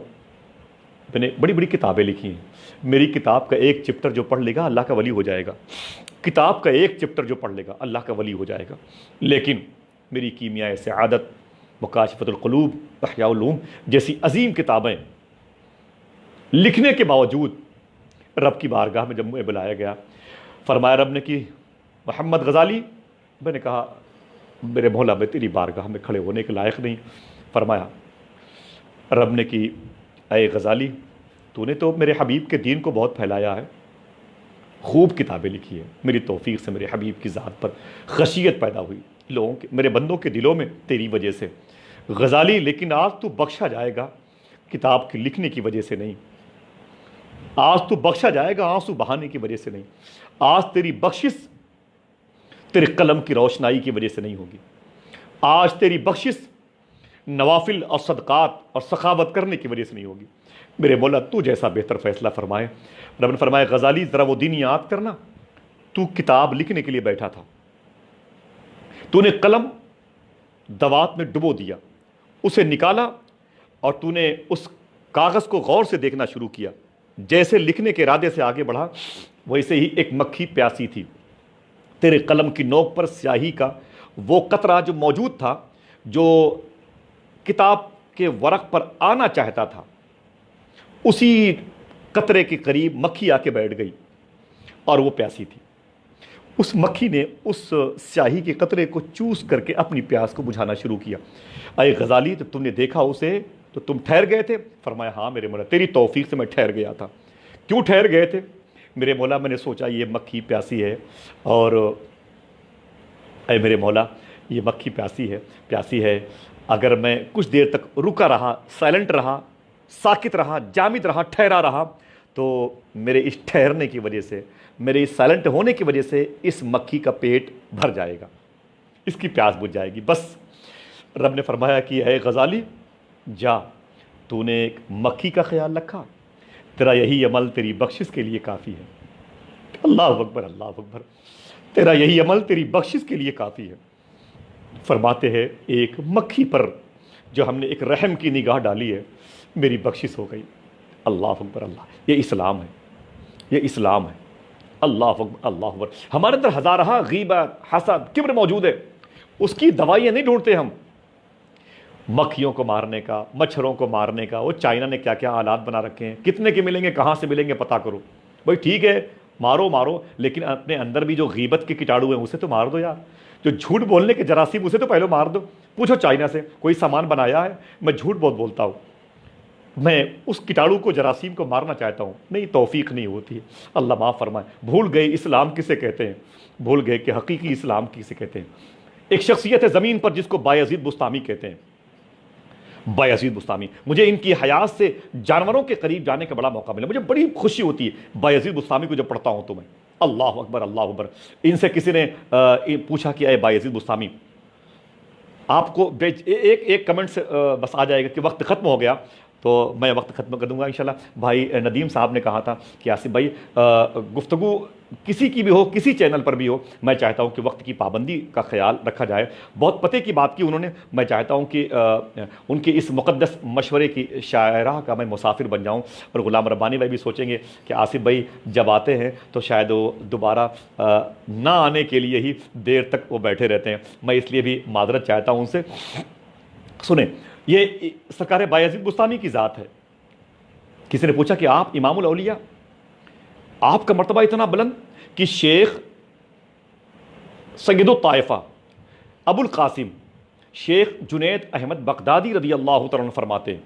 میں نے بڑی بڑی کتابیں لکھی ہیں، میری کتاب کا ایک چپٹر جو پڑھ لے گا اللہ کا ولی ہو جائے گا، کتاب کا ایک چپٹر جو پڑھ لے گا اللہ کا ولی ہو جائے گا، لیکن میری کیمیائے سعادت، مکاشفۃ القلوب، احیاء العلوم جیسی عظیم کتابیں لکھنے کے باوجود رب کی بارگاہ میں جب مجھے بلایا گیا، فرمایا رب نے کہ محمد غزالی، میں نے کہا میرے مولا میں تیری بارگاہ میں کھڑے ہونے کے لائق نہیں۔ فرمایا رب نے کہ اے غزالی، تو نے تو میرے حبیب کے دین کو بہت پھیلایا ہے، خوب کتابیں لکھی ہیں، میری توفیق سے میرے حبیب کی ذات پر خشیت پیدا ہوئی لوگوں کے، میرے بندوں کے دلوں میں تیری وجہ سے غزالی، لیکن آج تو بخشا جائے گا کتاب کے لکھنے کی وجہ سے نہیں، آج تو بخشا جائے گا آنسو بہانے کی وجہ سے نہیں، آج تیری بخشش تیرے قلم کی روشنائی کی وجہ سے نہیں ہوگی، آج تیری بخشش نوافل اور صدقات اور سخاوت کرنے کی وجہ سے نہیں ہوگی، میرے مولا تو جیسا بہتر فیصلہ فرمائے۔ رب نے فرمایا غزالی ذرا وہ دن یاد کرنا، تو کتاب لکھنے کے لیے بیٹھا تھا، تو نے قلم دوات میں ڈبو دیا، اسے نکالا اور تو نے اس کاغذ کو غور سے دیکھنا شروع کیا، جیسے لکھنے کے ارادے سے آگے بڑھا ویسے ہی ایک مکھی پیاسی تھی، تیرے قلم کی نوک پر سیاہی کا وہ قطرہ جو موجود تھا، جو کتاب کے ورق پر آنا چاہتا تھا، اسی قطرے کے قریب مکھی آ کے بیٹھ گئی اور وہ پیاسی تھی۔ اس مکھی نے اس سیاہی کے قطرے کو چوس کر کے اپنی پیاس کو بجھانا شروع کیا۔ اے غزالی جب تم نے دیکھا اسے تو تم ٹھہر گئے تھے؟ فرمایا ہاں میرے مولا تیری توفیق سے میں ٹھہر گیا تھا۔ کیوں ٹھہر گئے تھے؟ میرے مولا میں نے سوچا یہ مکھی پیاسی ہے، اور اے میرے مولا یہ مکھی پیاسی ہے، اگر میں کچھ دیر تک رکا رہا، سائلنٹ رہا، ساکت رہا، جامد رہا، ٹھہرا رہا، تو میرے اس ٹھہرنے کی وجہ سے، میرے اس سائلنٹ ہونے کی وجہ سے اس مکھی کا پیٹ بھر جائے گا، اس کی پیاس بجھ جائے گی۔ بس رب نے فرمایا کہ اے غزالی جا، تو نے ایک مکھی کا خیال رکھا، تیرا یہی عمل تیری بخشش کے لیے کافی ہے۔ اللہ اکبر، اللہ اکبر، تیرا یہی عمل تیری بخشش کے لیے کافی ہے۔ فرماتے ہیں ایک مکھی پر جو ہم نے ایک رحم کی نگاہ ڈالی ہے، میری بخشش ہو گئی۔ اللہ اکبر، اللہ، یہ اسلام ہے، یہ اسلام ہے۔ اللہ اکبر، اللہ اکبر۔ ہمارے اندر ہزارہ غیبت، حسد، کبر موجود ہے، اس کی دوائیاں نہیں ڈھونڈتے ہم، مکھیوں کو مارنے کا، مچھروں کو مارنے کا۔ وہ چائنا نے کیا کیا آلات بنا رکھے ہیں، کتنے کے ملیں گے، کہاں سے ملیں گے، پتہ کرو بھائی، ٹھیک ہے مارو، لیکن اپنے اندر بھی جو غیبت کے کیٹاڑو ہیں اسے تو مار دو یار، جو جھوٹ بولنے کے جراثیم اسے تو پہلے مار دو۔ پوچھو چائنا سے کوئی سامان بنایا ہے؟ میں جھوٹ بہت بولتا ہوں، میں اس کیٹاڑو کو، جراثیم کو مارنا چاہتا ہوں، نہیں، توفیق نہیں ہوتی ہے۔ اللہ معاف فرمائے۔ بھول گئے اسلام کسے کہتے ہیں، بھول گئے کہ حقیقی اسلام کسے کہتے ہیں۔ ایک شخصیت ہے زمین پر جس کو بایزید بستامی کہتے ہیں، بایزید بستامی۔ مجھے ان کی حیات سے جانوروں کے قریب جانے کا بڑا موقع ملا، مجھے بڑی خوشی ہوتی ہے بایزید بستامی کو جب پڑھتا ہوں تو میں، اللہ اکبر، اللہ اکبر۔ ان سے کسی نے پوچھا کہ اے بایزید بستامی، آپ کو ایک کمنٹ سے بس آ جائے گا کہ وقت ختم ہو گیا، تو میں وقت ختم کر دوں گا انشاءاللہ۔ بھائی ندیم صاحب نے کہا تھا کہ آصف بھائی گفتگو کسی کی بھی ہو، کسی چینل پر بھی ہو، میں چاہتا ہوں کہ وقت کی پابندی کا خیال رکھا جائے۔ بہت پتے کی بات کی انہوں نے، میں چاہتا ہوں کہ ان کے اس مقدس مشورے کی شاعراہ کا میں مسافر بن جاؤں، اور غلام ربانی بھائی بھی سوچیں گے کہ آصف بھائی جب آتے ہیں تو شاید وہ دوبارہ نہ آنے کے لیے ہی دیر تک وہ بیٹھے رہتے ہیں، میں اس لیے بھی معذرت چاہتا ہوں ان سے۔ سنیں، یہ سرکار بایزید بستامی کی ذات ہے۔ کسی نے پوچھا کہ آپ امام الاولیاء، آپ کا مرتبہ اتنا بلند کہ شیخ سید الطائفہ ابو القاسم شیخ جنید احمد بغدادی رضی اللہ تعالیٰ عنہ فرماتے ہیں،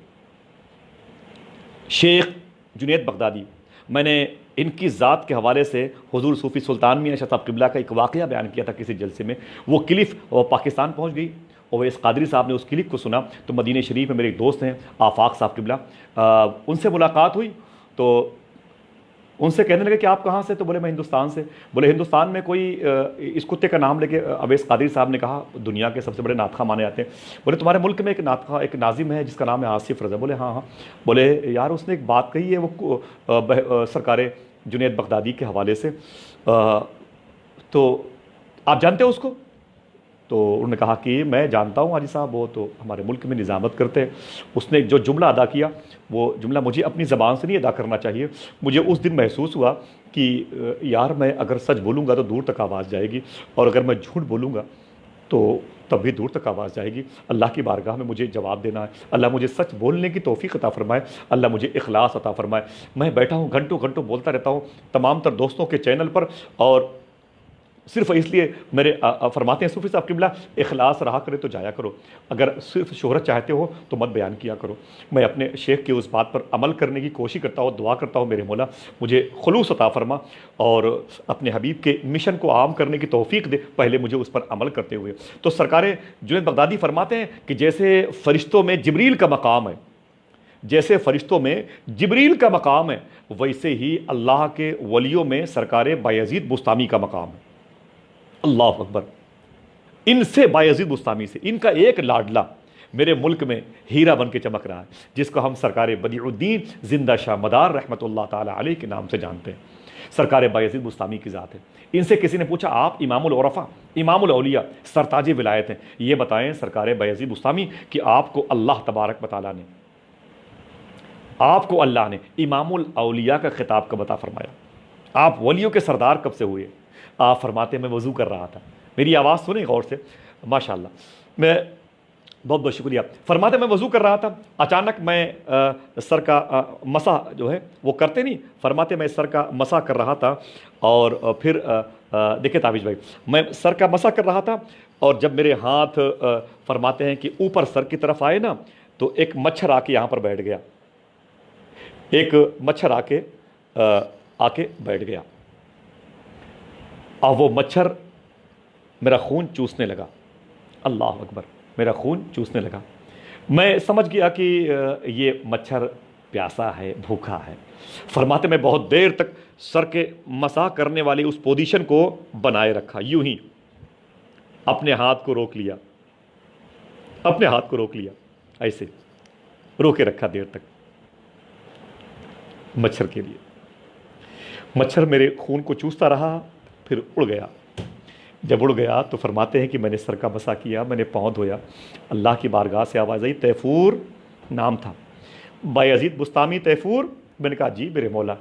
شیخ جنید بغدادی، میں نے ان کی ذات کے حوالے سے حضور صوفی سلطان میاں شاہ صاحب قبلہ کا ایک واقعہ بیان کیا تھا کسی جلسے میں۔ وہ کلپ پاکستان پہنچ گئی، اور اس قادری صاحب نے اس کلپ کو سنا، تو مدینہ شریف میں میرے ایک دوست ہیں آفاق صاحب قبلہ، ان سے ملاقات ہوئی، تو ان سے کہنے لگے کہ آپ کہاں سے؟ تو بولے میں ہندوستان سے۔ بولے ہندوستان میں کوئی اس کتے کا نام لے کے اویس قادری صاحب نے کہا دنیا کے سب سے بڑے نعت خواہ مانے جاتے ہیں۔ بولے تمہارے ملک میں ایک نعت خواہ، ایک ناظم ہے جس کا نام ہے آصف رضا۔ بولے ہاں ہاں۔ بولے یار اس نے ایک بات کہی ہے وہ سرکار جنید بغدادی کے حوالے سے، تو آپ جانتے ہو اس کو؟ تو انہوں نے کہا کہ میں جانتا ہوں حاجی صاحب، وہ تو ہمارے ملک میں نظامت کرتے ہیں۔ اس نے جو جملہ ادا کیا وہ جملہ مجھے اپنی زبان سے نہیں ادا کرنا چاہیے، مجھے اس دن محسوس ہوا کہ یار میں اگر سچ بولوں گا تو دور تک آواز جائے گی، اور اگر میں جھوٹ بولوں گا تو تب بھی دور تک آواز جائے گی۔ اللہ کی بارگاہ میں مجھے جواب دینا ہے، اللہ مجھے سچ بولنے کی توفیق عطا فرمائے، اللہ مجھے اخلاص عطا فرمائے۔ میں بیٹھا ہوں گھنٹوں گھنٹوں بولتا رہتا ہوں تمام تر دوستوں کے چینل پر، اور صرف اس لیے میرے فرماتے ہیں صوفی صاحب قبلہ اخلاص رہا کرے تو جایا کرو، اگر صرف شہرت چاہتے ہو تو مت بیان کیا کرو۔ میں اپنے شیخ کی اس بات پر عمل کرنے کی کوشش کرتا ہوں، دعا کرتا ہوں میرے مولا مجھے خلوص عطا فرما اور اپنے حبیب کے مشن کو عام کرنے کی توفیق دے، پہلے مجھے اس پر عمل کرتے ہوئے۔ تو سرکار جنید بغدادی فرماتے ہیں کہ جیسے فرشتوں میں جبریل کا مقام ہے، جیسے فرشتوں میں جبریل کا مقام ہے، ویسے ہی اللہ کے ولیوں میں سرکار بایزید بستامی کا مقام ہے۔ اللہ اکبر۔ ان سے بایزید بستامی سے، ان کا ایک لاڈلا میرے ملک میں ہیرا بن کے چمک رہا ہے، جس کو ہم سرکار بدیع الدین زندہ شاہ مدار رحمۃ اللہ تعالی علیہ کے نام سے جانتے ہیں۔ سرکار بایزید بستامی کی ذات ہے۔ ان سے کسی نے پوچھا آپ امام العرفاء، امام الاولیاء، سرتاج ولایت ہیں، یہ بتائیں سرکار بایزید بستامی کہ آپ کو اللہ تبارک و تعالیٰ نے، آپ کو اللہ نے امام الاولیاء کا خطاب کب عطا فرمایا؟ آپ ولیوں کے سردار کب سے ہوئے؟ آپ فرماتے ہیں میں وضو کر رہا تھا۔ میری آواز سنیں غور سے، ماشاءاللہ، میں بہت بہت شکریہ۔ فرماتے ہیں میں وضو کر رہا تھا، اچانک میں سر کا مسح جو ہے وہ کرتے نہیں، فرماتے میں سر کا مسح کر رہا تھا، اور پھر دیکھیں تابش بھائی، میں سر کا مسح کر رہا تھا، اور جب میرے ہاتھ فرماتے ہیں کہ اوپر سر کی طرف آئے نا، تو ایک مچھر آ کے یہاں پر بیٹھ گیا، ایک مچھر آ کے بیٹھ گیا، اور وہ مچھر میرا خون چوسنے لگا۔ اللہ اکبر، میرا خون چوسنے لگا۔ میں سمجھ گیا کہ یہ مچھر پیاسا ہے، بھوکا ہے۔ فرماتے میں بہت دیر تک سر کے مسح کرنے والی اس پوزیشن کو بنائے رکھا، یوں ہی اپنے ہاتھ کو روک لیا، اپنے ہاتھ کو روک لیا، ایسے روکے رکھا دیر تک مچھر کے لیے۔ مچھر میرے خون کو چوستا رہا، پھر اڑ گیا۔ جب اڑ گیا تو فرماتے ہیں کہ میں نے سر کا مسح کیا، میں نے پاؤں دھویا، اللہ کی بارگاہ سے آواز آئی، تیفور نام تھا، بایزید بستامی تیفور۔ میں نے کہا جی میرے مولا۔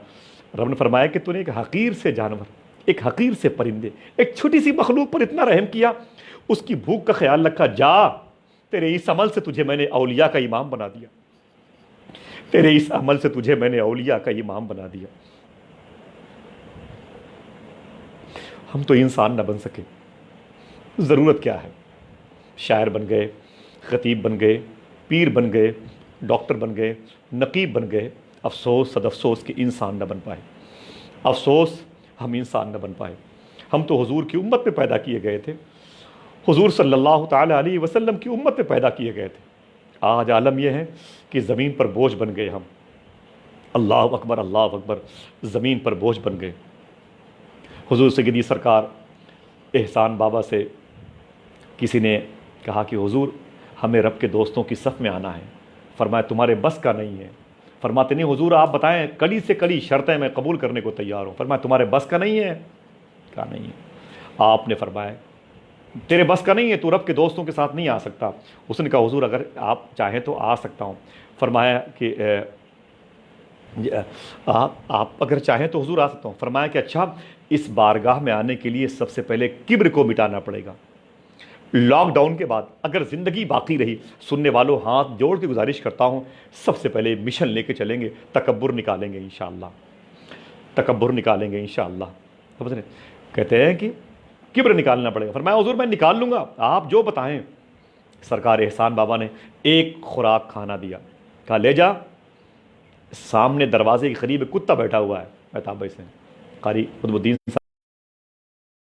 رب نے فرمایا کہ تو نے ایک حقیر سے جانور، ایک حقیر سے پرندے، ایک چھوٹی سی مخلوق پر اتنا رحم کیا، اس کی بھوک کا خیال رکھا، جا تیرے اس عمل سے تجھے میں نے اولیاء کا امام بنا دیا، تیرے اس عمل سے تجھے میں نے اولیاء کا امام بنا دیا۔ ہم تو انسان نہ بن سکے، ضرورت کیا ہے؟ شاعر بن گئے، خطیب بن گئے، پیر بن گئے، ڈاکٹر بن گئے، نقیب بن گئے، افسوس صد افسوس کہ انسان نہ بن پائے، افسوس ہم انسان نہ بن پائے۔ ہم تو حضور کی امت میں پیدا کیے گئے تھے، حضور صلی اللہ تعالی علیہ وسلم کی امت میں پیدا کیے گئے تھے۔ آج عالم یہ ہے کہ زمین پر بوجھ بن گئے ہم۔ اللہ اکبر، اللہ اکبر، زمین پر بوجھ بن گئے۔ حضور سیدی سرکار احسان بابا سے کسی نے کہا کہ حضور ہمیں رب کے دوستوں کی صف میں آنا ہے۔ فرمایا تمہارے بس کا نہیں ہے۔ فرماتے نہیں حضور آپ بتائیں، کلی سے کلی شرطیں میں قبول کرنے کو تیار ہوں۔ فرمایا تمہارے بس کا نہیں ہے؟ کہا نہیں ہے۔ آپ نے فرمایا تیرے بس کا نہیں ہے، تو رب کے دوستوں کے ساتھ نہیں آ سکتا۔ اس نے کہا حضور اگر آپ چاہیں تو آ سکتا ہوں۔ فرمایا کہ آپ اگر چاہیں تو حضور آ سکتا ہوں۔ فرمایا کہ اچھا، اس بارگاہ میں آنے کے لیے سب سے پہلے کبر کو مٹانا پڑے گا۔ لاک ڈاؤن کے بعد اگر زندگی باقی رہی، سننے والوں ہاتھ جوڑ کے گزارش کرتا ہوں، سب سے پہلے مشن لے کے چلیں گے، تکبر نکالیں گے انشاءاللہ، تکبر نکالیں گے انشاءاللہ۔ کہتے ہیں کہ کبر نکالنا پڑے گا۔ فرمایا حضور میں نکال لوں گا، آپ جو بتائیں۔ سرکار احسان بابا نے ایک خوراک کھانا دیا، کہا لے جا، سامنے دروازے کے قریب کتا بیٹھا ہوا ہے، مہتاب بھائی سے قاری قطب الدین صاحب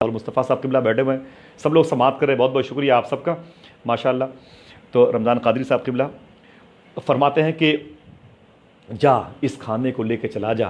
اور مصطفیٰ صاحب قبلہ بیٹھے ہوئے ہیں، سب لوگ سماعت کر رہے ہیں، بہت بہت شکریہ آپ سب کا ماشاءاللہ۔ تو رمضان قادری صاحب قبلہ فرماتے ہیں کہ جا اس کھانے کو لے کے چلا جا،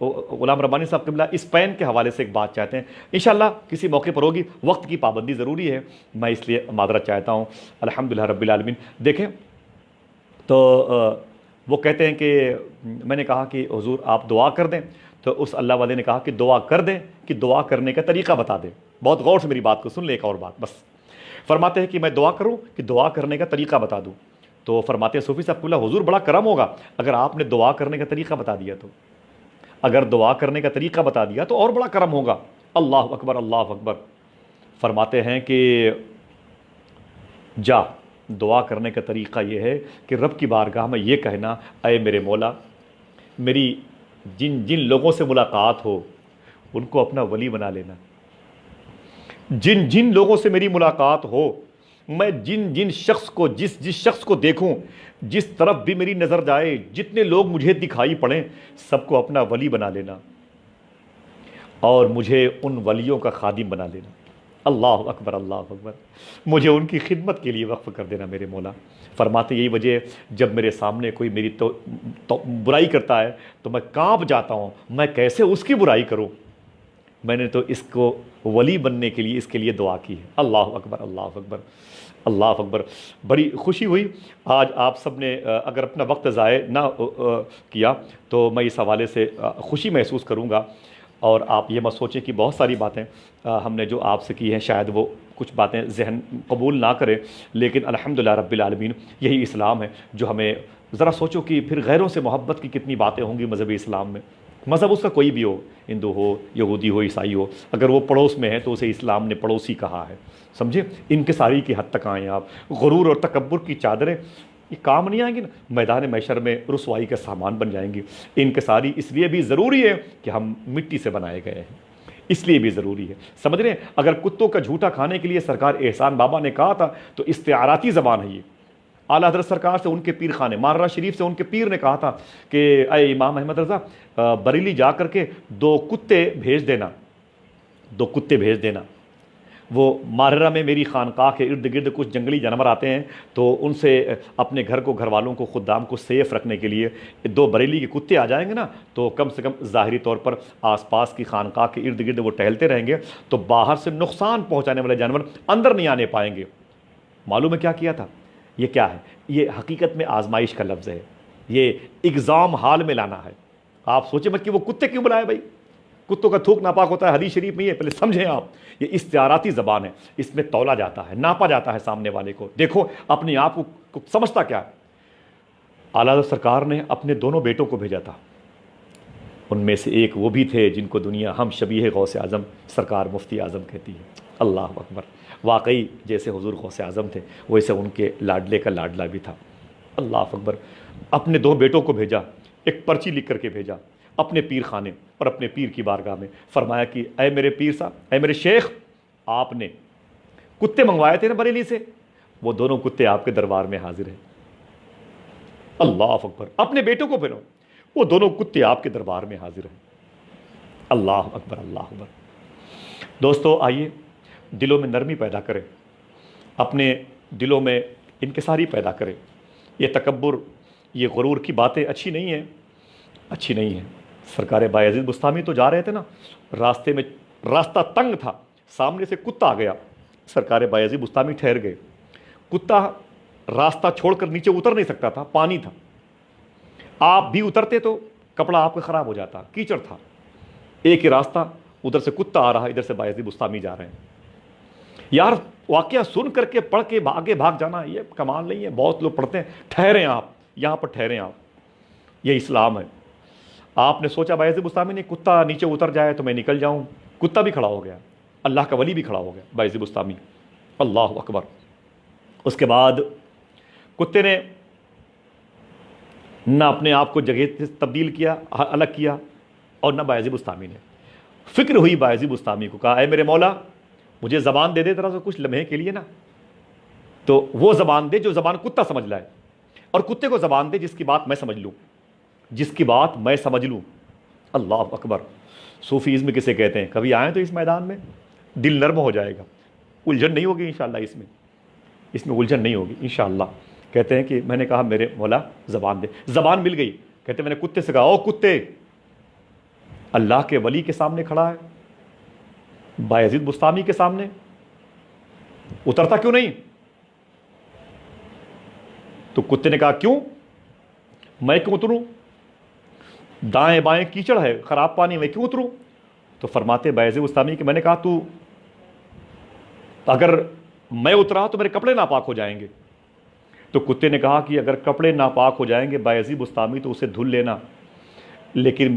غلام ربانی صاحب قبلہ اسپین کے حوالے سے ایک بات چاہتے ہیں، انشاءاللہ کسی موقع پر ہوگی، وقت کی پابندی ضروری ہے، میں اس لیے معذرت چاہتا ہوں۔ الحمدللہ رب العالمین۔ دیکھیں تو وہ کہتے ہیں کہ میں نے کہا کہ حضور آپ دعا کر دیں، تو اس اللہ والے نے کہا کہ دعا کر دیں کہ دعا کرنے کا طریقہ بتا دیں۔ بہت غور سے میری بات کو سن لیں، ایک اور بات بس۔ فرماتے ہیں کہ میں دعا کروں کہ دعا کرنے کا طریقہ بتا دوں؟ تو فرماتے ہیں صوفی صاحب اللہ حضور بڑا کرم ہوگا اگر آپ نے دعا کرنے کا طریقہ بتا دیا تو، اگر دعا کرنے کا طریقہ بتا دیا تو اور بڑا کرم ہوگا۔ اللہ اکبر اللہ اکبر۔ فرماتے ہیں کہ جا، دعا کرنے کا طریقہ یہ ہے کہ رب کی بارگاہ میں یہ کہنا، اے میرے مولا، میری جن جن لوگوں سے ملاقات ہو ان کو اپنا ولی بنا لینا، جن جن لوگوں سے میری ملاقات ہو، میں جن جن شخص کو جس شخص کو دیکھوں، جس طرف بھی میری نظر جائے، جتنے لوگ مجھے دکھائی پڑیں، سب کو اپنا ولی بنا لینا اور مجھے ان ولیوں کا خادم بنا لینا۔ اللہ اکبر اللہ اکبر۔ مجھے ان کی خدمت کے لیے وقف کر دینا میرے مولا۔ فرماتے یہی وجہ ہے جب میرے سامنے کوئی میری تو برائی کرتا ہے تو میں کانپ جاتا ہوں، میں کیسے اس کی برائی کروں؟ میں نے تو اس کو ولی بننے کے لیے اس کے لیے دعا کی ہے۔ اللہ اکبر اللہ اکبر اللہ اکبر۔ بڑی خوشی ہوئی آج آپ سب نے اگر اپنا وقت ضائع نہ کیا تو میں اس حوالے سے خوشی محسوس کروں گا، اور آپ یہ مت سوچیں کہ بہت ساری باتیں ہم نے جو آپ سے کی ہیں شاید وہ کچھ باتیں ذہن قبول نہ کرے، لیکن الحمدللہ رب العالمین یہی اسلام ہے جو ہمیں، ذرا سوچو کہ پھر غیروں سے محبت کی کتنی باتیں ہوں گی مذہب اسلام میں۔ مذہب اس کا کوئی بھی ہو، ہندو ہو، یہودی ہو، عیسائی ہو، اگر وہ پڑوس میں ہے تو اسے اسلام نے پڑوسی کہا ہے، سمجھے؟ انکساری کی حد تک آئیں آپ، غرور اور تکبر کی چادریں یہ کام نہیں آئیں گی نا، میدان محشر میں رسوائی کا سامان بن جائیں گی۔ انکساری اس لیے بھی ضروری ہے کہ ہم مٹی سے بنائے گئے ہیں، اس لیے بھی ضروری ہے، سمجھ رہے ہیں؟ اگر کتوں کا جھوٹا کھانے کے لیے سرکار احسان بابا نے کہا تھا تو استعاراتی زبان ہے یہ۔ اعلیٰ حضرت سرکار سے ان کے پیر خانے ماررہ شریف سے ان کے پیر نے کہا تھا کہ اے امام احمد رضا بریلی جا کر کے 2 کتے بھیج دینا، 2 کتے بھیج دینا۔ وہ ماررہ میں میری خانقاہ کے ارد گرد کچھ جنگلی جانور آتے ہیں تو ان سے اپنے گھر کو، گھر والوں کو، خدام کو سیف رکھنے کے لیے 2 بریلی کے کتے آ جائیں گے نا تو کم سے کم ظاہری طور پر آس پاس کی خانقاہ کے ارد گرد وہ ٹہلتے رہیں گے تو باہر سے نقصان پہنچانے والے جانور اندر نہیں آنے پائیں گے۔ معلوم ہے کیا کیا تھا؟ یہ کیا ہے؟ یہ حقیقت میں آزمائش کا لفظ ہے، یہ اگزام حال میں لانا ہے۔ آپ سوچیں مت کہ وہ کتے کیوں بلائے بھائی، کتوں کا تھوک ناپاک ہوتا ہے، حدیث شریف میں یہ پہلے سمجھیں آپ، یہ استعاراتی زبان ہے، اس میں تولا جاتا ہے، ناپا جاتا ہے سامنے والے کو۔ دیکھو اپنے آپ کو سمجھتا کیا ہے؟ اعلیٰ حضرت سرکار نے اپنے دونوں بیٹوں کو بھیجا تھا، ان میں سے ایک وہ بھی تھے جن کو دنیا ہم شبیہ غوث اعظم سرکار مفتی اعظم کہتی ہے۔ اللہ اکبر۔ واقعی جیسے حضور غوث اعظم تھے ویسے ان کے لاڈلے کا لاڈلا بھی تھا۔ اللہ اکبر۔ اپنے 2 بیٹوں کو بھیجا، ایک پرچی لکھ کر کے بھیجا اپنے پیر خانے اور اپنے پیر کی بارگاہ میں، فرمایا کہ اے میرے پیر صاحب، اے میرے شیخ، آپ نے کتے منگوائے تھے نا بریلی سے، وہ دونوں کتے آپ کے دربار میں حاضر ہیں۔ اللہ اکبر۔ اپنے بیٹوں کو بھیجو، وہ دونوں کتے آپ کے دربار میں حاضر ہیں۔ اللہ اکبر اللہ اکبر۔ دوستو آئیے دلوں میں نرمی پیدا کریں، اپنے دلوں میں انکساری پیدا کریں۔ یہ تکبر، یہ غرور کی باتیں اچھی نہیں ہیں، اچھی نہیں ہیں۔ سرکار بایزید بستامی تو جا رہے تھے نا، راستے میں راستہ تنگ تھا، سامنے سے کتا آ گیا، سرکار بایزید بستامی ٹھہر گئے۔ کتا راستہ چھوڑ کر نیچے اتر نہیں سکتا تھا، پانی تھا، آپ بھی اترتے تو کپڑا آپ کا خراب ہو جاتا، کیچڑ تھا۔ ایک ہی راستہ، ادھر سے کتا آ رہا ہے، ادھر سے بایزید بستامی جا رہے ہیں۔ یار واقعہ سن کر کے پڑھ کے آگے بھاگ جانا یہ کمال نہیں ہے، بہت لوگ پڑھتے ہیں۔ ٹھہریں آپ یہاں پر، ٹھہریں آپ، یہ اسلام ہے۔ آپ نے سوچا بایزید بستامی نے کتا نیچے اتر جائے تو میں نکل جاؤں، کتا بھی کھڑا ہو گیا، اللہ کا ولی بھی کھڑا ہو گیا بایزید بستامی۔ اللہ اکبر۔ اس کے بعد کتے نے نہ اپنے آپ کو جگہ سے تبدیل کیا، الگ کیا، اور نہ بایزید بستامی نے۔ فکر ہوئی بایزید بستامی کو، کہا اے میرے مولا مجھے زبان دے دے ذرا سا کچھ لمحے کے لیے نا، تو وہ زبان دے جو زبان کتا سمجھ لائے، اور کتے کو زبان دے جس کی بات میں سمجھ لوں، جس کی بات میں سمجھ لوں۔ اللہ اکبر۔ صوفیزم کسے کہتے ہیں؟ کبھی آئیں تو اس میدان میں دل نرم ہو جائے گا، الجھن نہیں ہوگی انشاءاللہ، اس میں الجھن نہیں ہوگی انشاءاللہ۔ کہتے ہیں کہ میں نے کہا میرے مولا زبان دے، زبان مل گئی۔ کہتے ہیں میں نے کتے سے کہا او کتے، اللہ کے ولی کے سامنے کھڑا ہے، بایزید بستامی کے سامنے، اترتا کیوں نہیں؟ تو کتے نے کہا کیوں، میں کیوں اتروں، دائیں بائیں کیچڑ ہے، خراب پانی، میں کیوں اتروں؟ تو فرماتے بایزید بستامی کہ میں نے کہا تو اگر میں اترا تو میرے کپڑے ناپاک ہو جائیں گے۔ تو کتے نے کہا کہ اگر کپڑے ناپاک ہو جائیں گے بایزید بستامی تو اسے دھل لینا، لیکن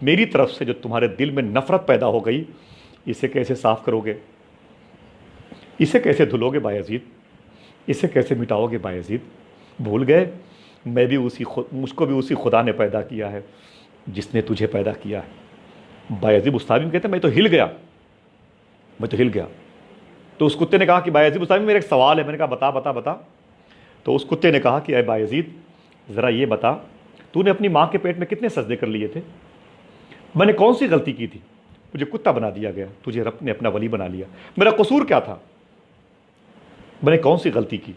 میری طرف سے جو تمہارے دل میں نفرت پیدا ہو گئی، اسے کیسے صاف کرو گے، اسے کیسے دھلو گے بایزید، اسے کیسے مٹاؤ گے بایزید؟ بھول گئے مجھ کو بھی اسی خدا نے پیدا کیا ہے جس نے تجھے پیدا کیا ہے۔ بایزید بستامی کہتے ہیں میں تو ہل گیا۔ تو اس کتے نے کہا کہ بایزید بستامی میرا ایک سوال ہے۔ میں نے کہا بتا بتا بتا۔ تو اس کتے نے کہا کہ اے بایزید ذرا یہ بتا، تو نے اپنی ماں کے پیٹ میں کتنے سجدے کر لیے تھے؟ میں نے کون سی غلطی کی تھی؟ مجھے کتا بنا دیا گیا، تجھے رب نے اپنا ولی بنا لیا، میرا قصور کیا تھا؟ میں نے کون سی غلطی کی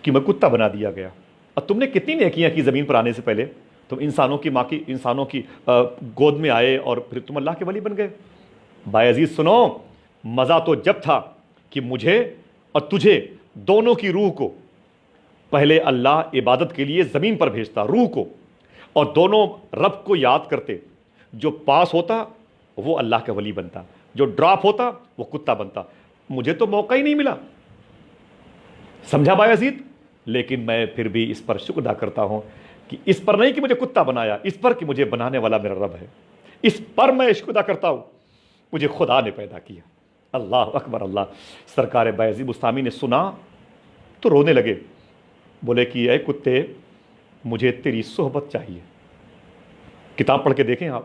کہ میں کتا بنا دیا گیا؟ اور تم نے کتنی نیکیاں کی زمین پر آنے سے پہلے؟ تم انسانوں کی گود میں آئے اور پھر تم اللہ کے ولی بن گئے۔ بایزید سنو، مزہ تو جب تھا کہ مجھے اور تجھے دونوں کی روح کو پہلے اللہ عبادت کے لیے زمین پر بھیجتا، روح کو، اور دونوں رب کو یاد کرتے، جو پاس ہوتا وہ اللہ کا ولی بنتا، جو ڈراپ ہوتا وہ کتا بنتا۔ مجھے تو موقع ہی نہیں ملا، سمجھا بایزید؟ لیکن میں پھر بھی اس پر شکر ادا کرتا ہوں کہ اس پر نہیں کہ مجھے کتا بنایا، اس پر کہ مجھے بنانے والا میرا رب ہے، اس پر میں شکر ادا کرتا ہوں، مجھے خدا نے پیدا کیا۔ اللہ اکبر اللہ۔ سرکار بایزید بستامی نے سنا تو رونے لگے، بولے کہ اے کتے مجھے تیری صحبت چاہیے۔ کتاب پڑھ کے دیکھیں آپ،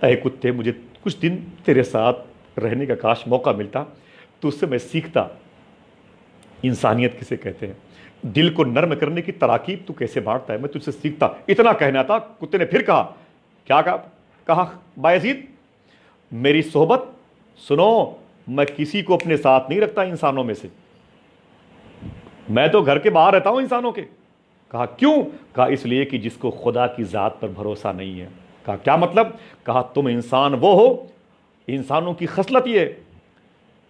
اے کتے مجھے کچھ دن تیرے ساتھ رہنے کا کاش موقع ملتا تو اس سے میں سیکھتا انسانیت کسے کہتے ہیں، دل کو نرم کرنے کی تراکیب تو کیسے بانٹتا ہے، میں تجھ سے سیکھتا۔ اتنا کہنا تھا، کتے نے پھر کہا، کیا کہا بایزید؟ میری صحبت سنو، میں کسی کو اپنے ساتھ نہیں رکھتا انسانوں میں سے، میں تو گھر کے باہر رہتا ہوں انسانوں کے۔ کہا کیوں؟ کہا اس لیے کہ جس کو خدا کی ذات پر بھروسہ نہیں ہے۔ کہا کیا مطلب؟ کہا تم انسان وہ ہو، انسانوں کی خصلت یہ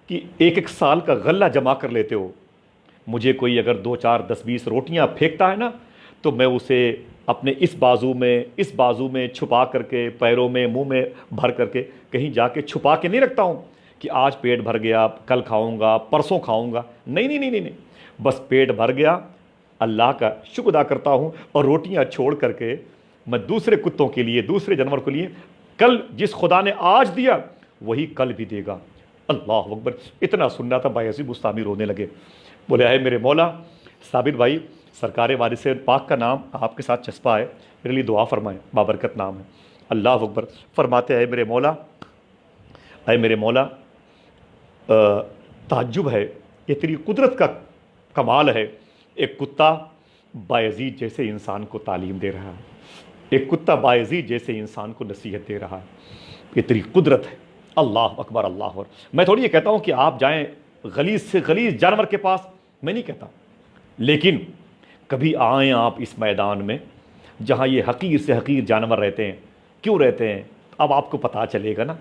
کہ ایک ایک سال کا غلہ جمع کر لیتے ہو۔ مجھے کوئی اگر 2 4 10 20 روٹیاں پھینکتا ہے نا تو میں اسے اپنے اس بازو میں چھپا کر کے، پیروں میں، منہ میں بھر کر کے کہیں جا کے چھپا کے نہیں رکھتا ہوں کہ آج پیٹ بھر گیا، کل کھاؤں گا، پرسوں کھاؤں گا، نہیں، بس پیٹ بھر گیا، اللہ کا شکر ادا کرتا ہوں، اور روٹیاں چھوڑ کر کے میں دوسرے کتوں کے لیے، دوسرے جانور کے لیے، کل جس خدا نے آج دیا وہی کل بھی دے گا۔ اللہ اکبر۔ اتنا سننا تھا بایزید بستامی رونے لگے، بولے اے میرے مولا، ثابت بھائی سرکار وارث پاک کا نام آپ کے ساتھ چسپا ہے، میرے لیے دعا فرمائیں، بابرکت نام ہے۔ اللہ اکبر۔ فرماتے اے میرے مولا تعجب ہے، یہ تیری قدرت کا کمال ہے، ایک کتا بایزید جیسے انسان کو تعلیم دے رہا ہے، ایک کتا بایزید جیسے انسان کو نصیحت دے رہا ہے، یہ تیری قدرت ہے۔ اللہ اکبر اللہ اکبر۔ میں تھوڑی یہ کہتا ہوں کہ آپ جائیں غلیظ سے غلیظ جانور کے پاس، میں نہیں کہتا، لیکن کبھی آئیں آپ اس میدان میں جہاں یہ حقیر سے حقیر جانور رہتے ہیں۔ کیوں رہتے ہیں اب آپ کو پتہ چلے گا نا۔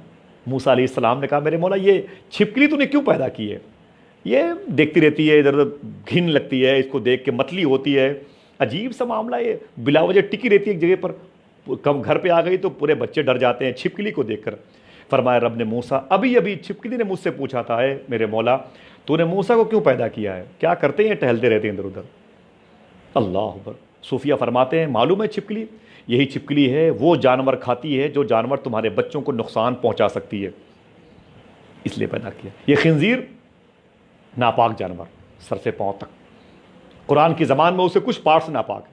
موسیٰ علیہ السلام نے کہا میرے مولا یہ چھپکلی تو نے کیوں پیدا کی ہے؟ یہ دیکھتی رہتی ہے ادھر ادھر، گھن لگتی ہے اس کو دیکھ کے، متلی ہوتی ہے، عجیب سا معاملہ، یہ بلا وجہ ٹکی رہتی ہے ایک جگہ پر، کم گھر پہ آ گئی تو پورے بچے ڈر جاتے ہیں چھپکلی کو دیکھ کر۔ فرمایا رب نے موسیٰ، ابھی چھپکلی نے مجھ سے پوچھا تھا اے میرے مولا تو نے موسیٰ کو کیوں پیدا کیا ہے؟ کیا کرتے ہیں؟ ٹہلتے رہتے ہیں ادھر ادھر۔ اللہ اکبر۔ صوفیہ فرماتے ہیں معلوم ہے چھپکلی، یہی چھپکلی ہے وہ جانور کھاتی ہے جو جانور تمہارے بچوں کو نقصان پہنچا سکتی ہے، اس لیے پیدا کیا۔ یہ خنزیر ناپاک جانور سر سے پاؤں تک، قرآن کی زبان میں اسے کچھ پارٹس ناپاک ہے،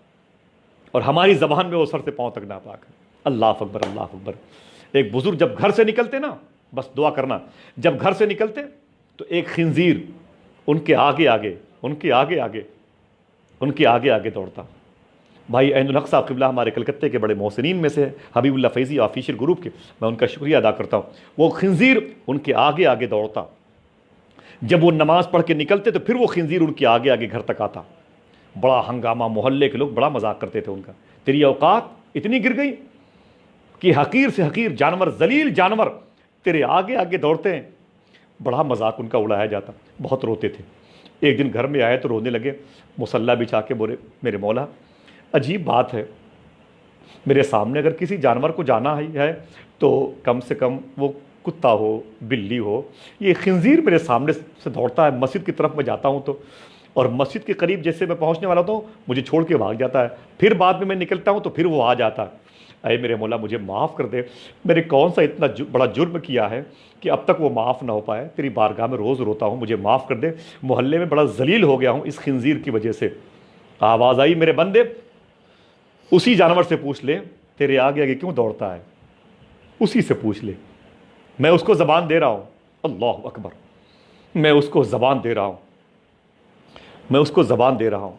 اور ہماری زبان میں وہ سر سے پاؤں تک ناپاک ہے۔ اللہ اکبر اللہ اکبر۔ ایک بزرگ جب گھر سے نکلتے نا، بس دعا کرنا، جب گھر سے نکلتے تو ایک خنزیر ان کے آگے آگے دوڑتا۔ بھائی عین الحق صاحب قبلہ ہمارے کلکتے کے بڑے محسنین میں سے، حبیب اللہ فیضی آفیشیل گروپ کے، میں ان کا شکریہ ادا کرتا ہوں۔ وہ خنزیر ان کے آگے آگے دوڑتا، جب وہ نماز پڑھ کے نکلتے تو پھر وہ خنزیر ان کے آگے آگے گھر تک آتا۔ بڑا ہنگامہ، محلے کے لوگ بڑا مذاق کرتے تھے ان کا، تیری اوقات اتنی گر گئی، کہ حقیر سے حقیر جانور، ذلیل جانور تیرے آگے آگے دوڑتے ہیں۔ بڑا مذاق ان کا اڑایا جاتا، بہت روتے تھے۔ ایک دن گھر میں آئے تو رونے لگے، مصلی بچھا کے بولے میرے مولا عجیب بات ہے، میرے سامنے اگر کسی جانور کو جانا ہی ہے تو کم سے کم وہ کتا ہو، بلی ہو، یہ خنزیر میرے سامنے سے دوڑتا ہے، مسجد کی طرف میں جاتا ہوں تو، اور مسجد کے قریب جیسے میں پہنچنے والا ہوتا ہوں مجھے چھوڑ کے بھاگ جاتا ہے، پھر بعد میں نکلتا ہوں تو پھر وہ آ جاتا ہے۔ اے میرے مولا مجھے معاف کر دے، میرے کون سا اتنا بڑا جرم کیا ہے کہ اب تک وہ معاف نہ ہو پائے، تیری بارگاہ میں روز روتا ہوں، مجھے معاف کر دے، محلے میں بڑا ذلیل ہو گیا ہوں اس خنزیر کی وجہ سے۔ آواز آئی میرے بندے اسی جانور سے پوچھ لے تیرے آگے آگے کیوں دوڑتا ہے، اسی سے پوچھ لے، میں اس کو زبان دے رہا ہوں۔ اللہ اکبر، میں اس کو زبان دے رہا ہوں، میں اس کو زبان دے رہا ہوں۔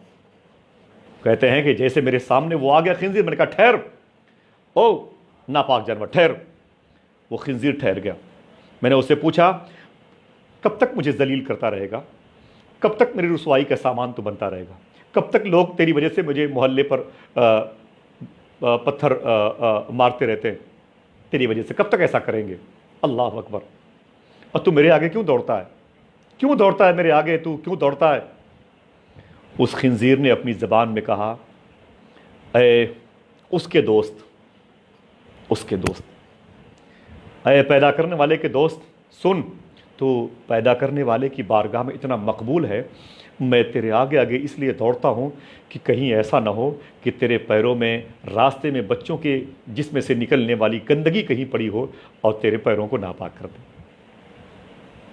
کہتے ہیں کہ جیسے میرے سامنے وہ آ گیا خنزیر، میں نے کہا ٹھہر، او ناپاک جانور ٹھہر۔ وہ خنزیر ٹھہر گیا۔ میں نے اس سے پوچھا کب تک مجھے ذلیل کرتا رہے گا، کب تک میری رسوائی کا سامان تو بنتا رہے گا، کب تک لوگ تیری وجہ سے مجھے محلے پر پتھر مارتے رہتے ہیں، تیری وجہ سے کب تک ایسا کریں گے؟ اللہ اکبر، اور تو میرے آگے کیوں دوڑتا ہے، کیوں دوڑتا ہے میرے آگے، تو کیوں دوڑتا ہے؟ اس خنزیر نے اپنی زبان میں کہا اے اس کے دوست، اس کے دوست، اے پیدا کرنے والے کے دوست سن، تو پیدا کرنے والے کی بارگاہ میں اتنا مقبول ہے، میں تیرے آگے آگے اس لیے دوڑتا ہوں کہ کہیں ایسا نہ ہو کہ تیرے پیروں میں راستے میں بچوں کے جسم سے نکلنے والی گندگی کہیں پڑی ہو اور تیرے پیروں کو ناپاک کر دے۔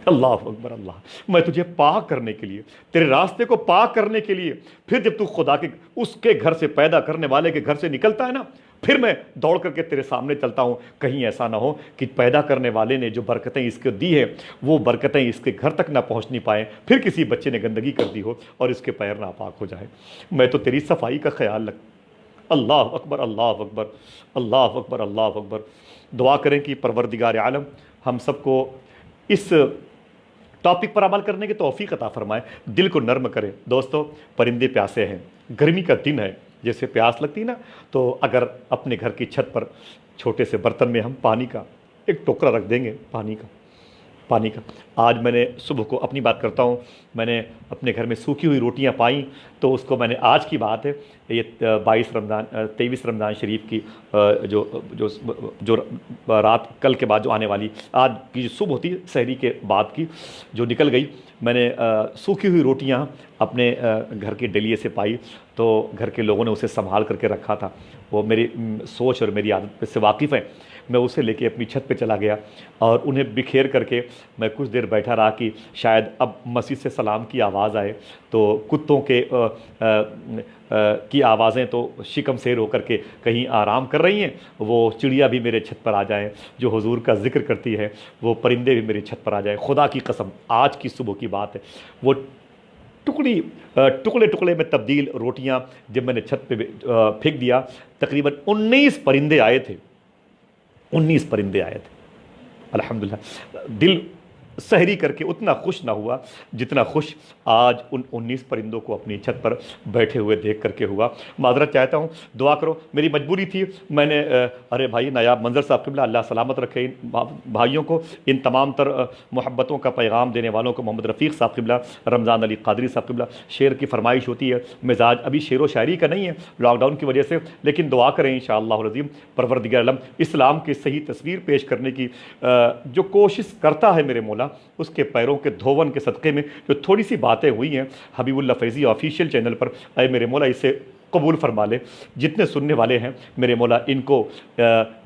اللہ اکبر، اللہ، میں تجھے پاک کرنے کے لیے، تیرے راستے کو پاک کرنے کے لیے، پھر جب تو خدا کے اس کے گھر سے، پیدا کرنے والے کے گھر سے نکلتا ہے نا، پھر میں دوڑ کر کے تیرے سامنے چلتا ہوں، کہیں ایسا نہ ہو کہ پیدا کرنے والے نے جو برکتیں اس کو دی ہیں وہ برکتیں اس کے گھر تک نہ پہنچ نہیں پائیں، پھر کسی بچے نے گندگی کر دی ہو اور اس کے پیر ناپاک ہو جائے۔ میں تو تیری صفائی کا خیال رکھ۔ اللہ اکبر، اللہ اکبر، اللہ اکبر، اللہ اکبر۔ دعا کریں کہ پروردگار عالم ہم سب کو اس ٹاپک پر عمل کرنے کی توفیق عطا فرمائے، دل کو نرم کرے۔ دوستو پرندے پیاسے ہیں، گرمی کا دن ہے، جیسے پیاس لگتی نا، تو اگر اپنے گھر کی چھت پر چھوٹے سے برتن میں ہم پانی کا ایک ٹوکرا رکھ دیں گے، پانی کا۔ آج میں نے صبح کو اپنی بات کرتا ہوں، میں نے اپنے گھر میں سوکھی ہوئی روٹیاں پائیں، تو اس کو میں نے، آج کی بات ہے، یہ 23 رمضان شریف کی جو رات کل کے بعد جو آنے والی، آج کی جو صبح ہوتی ہے سحری کے بعد کی جو نکل گئی، میں نے سوکھی ہوئی روٹیاں اپنے گھر کے ڈلیے سے پائی، تو گھر کے لوگوں نے اسے سنبھال کر کے رکھا تھا، وہ میری سوچ اور میری عادت سے واقف ہیں۔ میں اسے لے کے اپنی چھت پہ چلا گیا اور انہیں بکھیر کر کے میں کچھ دیر بیٹھا رہا کہ شاید اب مسجد سے سلام کی آواز آئے، تو کتوں کے کی آوازیں تو شکم سیر ہو کر کے کہیں آرام کر رہی ہیں، وہ چڑیا بھی میرے چھت پر آ جائیں جو حضور کا ذکر کرتی ہے، وہ پرندے بھی میری چھت پر آ جائیں۔ خدا کی قسم آج کی صبح کی بات ہے، وہ ٹکڑے ٹکڑے میں تبدیل روٹیاں جب میں نے چھت پہ پھینک دیا، تقریباً 19 پرندے آئے تھے، 19 پرندے آئے تھے۔ الحمدللہ دل سحری کر کے اتنا خوش نہ ہوا جتنا خوش آج ان 19 پرندوں کو اپنی چھت پر بیٹھے ہوئے دیکھ کر کے ہوا۔ معذرت چاہتا ہوں، دعا کرو، میری مجبوری تھی، میں نے ارے بھائی نایاب منظر صاحب قبلہ اللہ سلامت رکھے ان بھائیوں کو، ان تمام تر محبتوں کا پیغام دینے والوں کو، محمد رفیق صاحب قبلہ، رمضان علی قادری صاحب قبلہ، شعر کی فرمائش ہوتی ہے، مزاج ابھی شعر و شاعری کا نہیں ہے لاک ڈاؤن کی وجہ سے، لیکن دعا کریں انشاءاللہ العظیم پروردگار عالم اسلام کی صحیح تصویر پیش کرنے کی جو کوشش کرتا ہے میرے مولا، اس کے پیروں کے دھون کے صدقے میں جو تھوڑی سی باتیں ہوئی ہیں حبیب اللہ فیضی آفیشیل چینل پر، اے میرے مولا اسے قبول فرما لے، جتنے سننے والے ہیں میرے مولا ان کو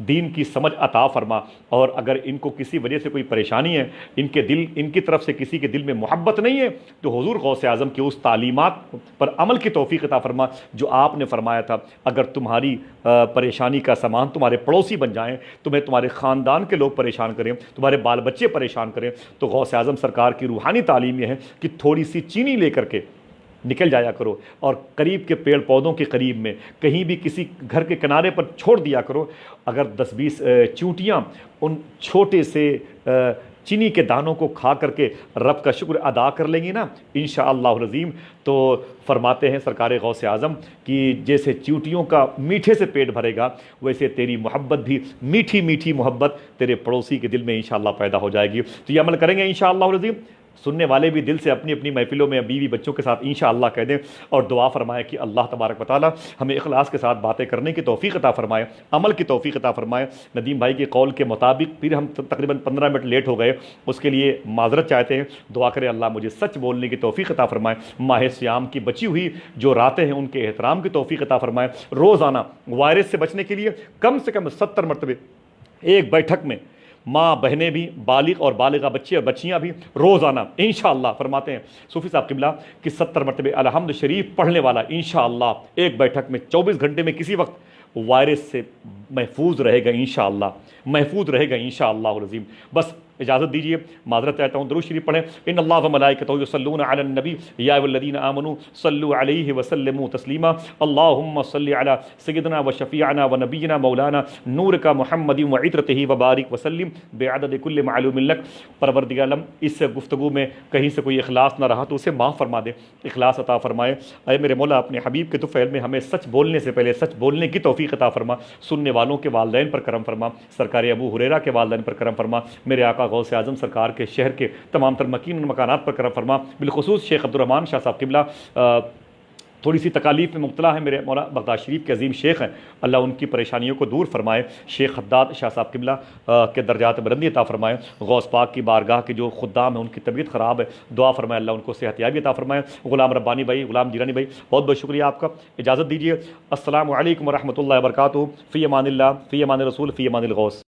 دین کی سمجھ عطا فرما، اور اگر ان کو کسی وجہ سے کوئی پریشانی ہے، ان کی طرف سے کسی کے دل میں محبت نہیں ہے، تو حضور غوث اعظم کی اس تعلیمات پر عمل کی توفیق عطا فرما جو آپ نے فرمایا تھا، اگر تمہاری پریشانی کا سامان تمہارے پڑوسی بن جائیں، تمہیں تمہارے خاندان کے لوگ پریشان کریں، تمہارے بال بچے پریشان کریں، تو غوث اعظم سرکار کی روحانی تعلیم یہ ہے کہ تھوڑی سی چینی لے کر کے نکل جایا کرو، اور قریب کے پیڑ پودوں کے قریب میں کہیں بھی کسی گھر کے کنارے پر چھوڑ دیا کرو، اگر 10-20 چونٹیاں ان چھوٹے سے چینی کے دانوں کو کھا کر کے رب کا شکر ادا کر لیں گے نا انشاءاللہ العظیم، تو فرماتے ہیں سرکار غوث اعظم کہ جیسے چیونٹیوں کا میٹھے سے پیٹ بھرے گا، ویسے تیری محبت بھی میٹھی میٹھی محبت تیرے پڑوسی کے دل میں انشاءاللہ پیدا ہو جائے گی۔ تو یہ عمل کریں گے انشاءاللہ العظیم۔ سننے والے بھی دل سے اپنی اپنی محفلوں میں بیوی بچوں کے ساتھ انشاءاللہ کہہ دیں، اور دعا فرمائے کہ اللہ تبارک و تعالی ہمیں اخلاص کے ساتھ باتیں کرنے کی توفیق عطا فرمائے، عمل کی توفیق عطا فرمائے۔ ندیم بھائی کے قول کے مطابق پھر ہم تقریباً 15 منٹ لیٹ ہو گئے، اس کے لیے معذرت چاہتے ہیں۔ دعا کریں اللہ مجھے سچ بولنے کی توفیق عطا فرمائے، ماہ سیام کی بچی ہوئی جو راتیں ہیں ان کے احترام کی توفیق عطا فرمائے۔ روزانہ وائرس سے بچنے کے لیے کم سے کم 70 مرتبہ ایک بیٹھک میں ماں بہنیں بھی، بالغ اور بالغہ بچے اور بچیاں بھی روزانہ انشاءاللہ فرماتے ہیں صوفی صاحب قبلہ کہ 70 مرتبہ الحمد شریف پڑھنے والا انشاءاللہ ایک بیٹھک میں 24 گھنٹے میں کسی وقت وائرس سے محفوظ رہے گا انشاءاللہ، محفوظ رہے گا انشاءاللہ العظیم۔ بس اجازت دیجیے، معذرت چاہتا ہوں، درود شریف پڑھیں۔ ان اللہ و ملائکتہ یصلون علی النبی یا ایھا الذین آمنوا صلوا علیہ وسلموا تسلیما اللہم صل علی سیدنا و شفیعنا و نبینا مولانا نور کا محمد و عطرتہ وبارک وسلم بعدد کل معلوم لک۔ پروردگار عالم اس گفتگو میں کہیں سے کوئی اخلاص نہ رہا تو اسے معاف فرما دے، اخلاص عطا فرمائے۔ اے میرے مولا اپنے حبیب کے طفیل میں ہمیں سچ بولنے سے پہلے سچ بولنے کی توفیق عطا فرما، سننے والوں کے والدین پر کرم فرما، سرکار ابو ہریرہ کے والدین پر کرم فرما، میرے آقا غوث اعظم سرکار کے شہر کے تمام تر مکین مکانات پر کرم فرما، بالخصوص شیخ عبدالرحمن شاہ صاحب قبلہ تھوڑی سی تکالیف میں مبتلا ہے، میرے مولا بغداد شریف کے عظیم شیخ ہیں، اللہ ان کی پریشانیوں کو دور فرمائے، شیخ حداد شاہ صاحب قبلہ کے درجات بلندی عطا فرمائے، غوث پاک کی بارگاہ کے جو خدام ہیں ان کی طبیعت خراب ہے، دعا فرمائے اللہ ان کو صحت یابی عطا فرمائے۔ غلام ربانی بھائی، غلام جیلانی بھائی، بہت بہت شکریہ آپ کا، اجازت دیجیے، السلام علیکم ورحمۃ اللہ وبرکاتہ، فی امان اللہ، فی امان رسول، فی امان الغوث۔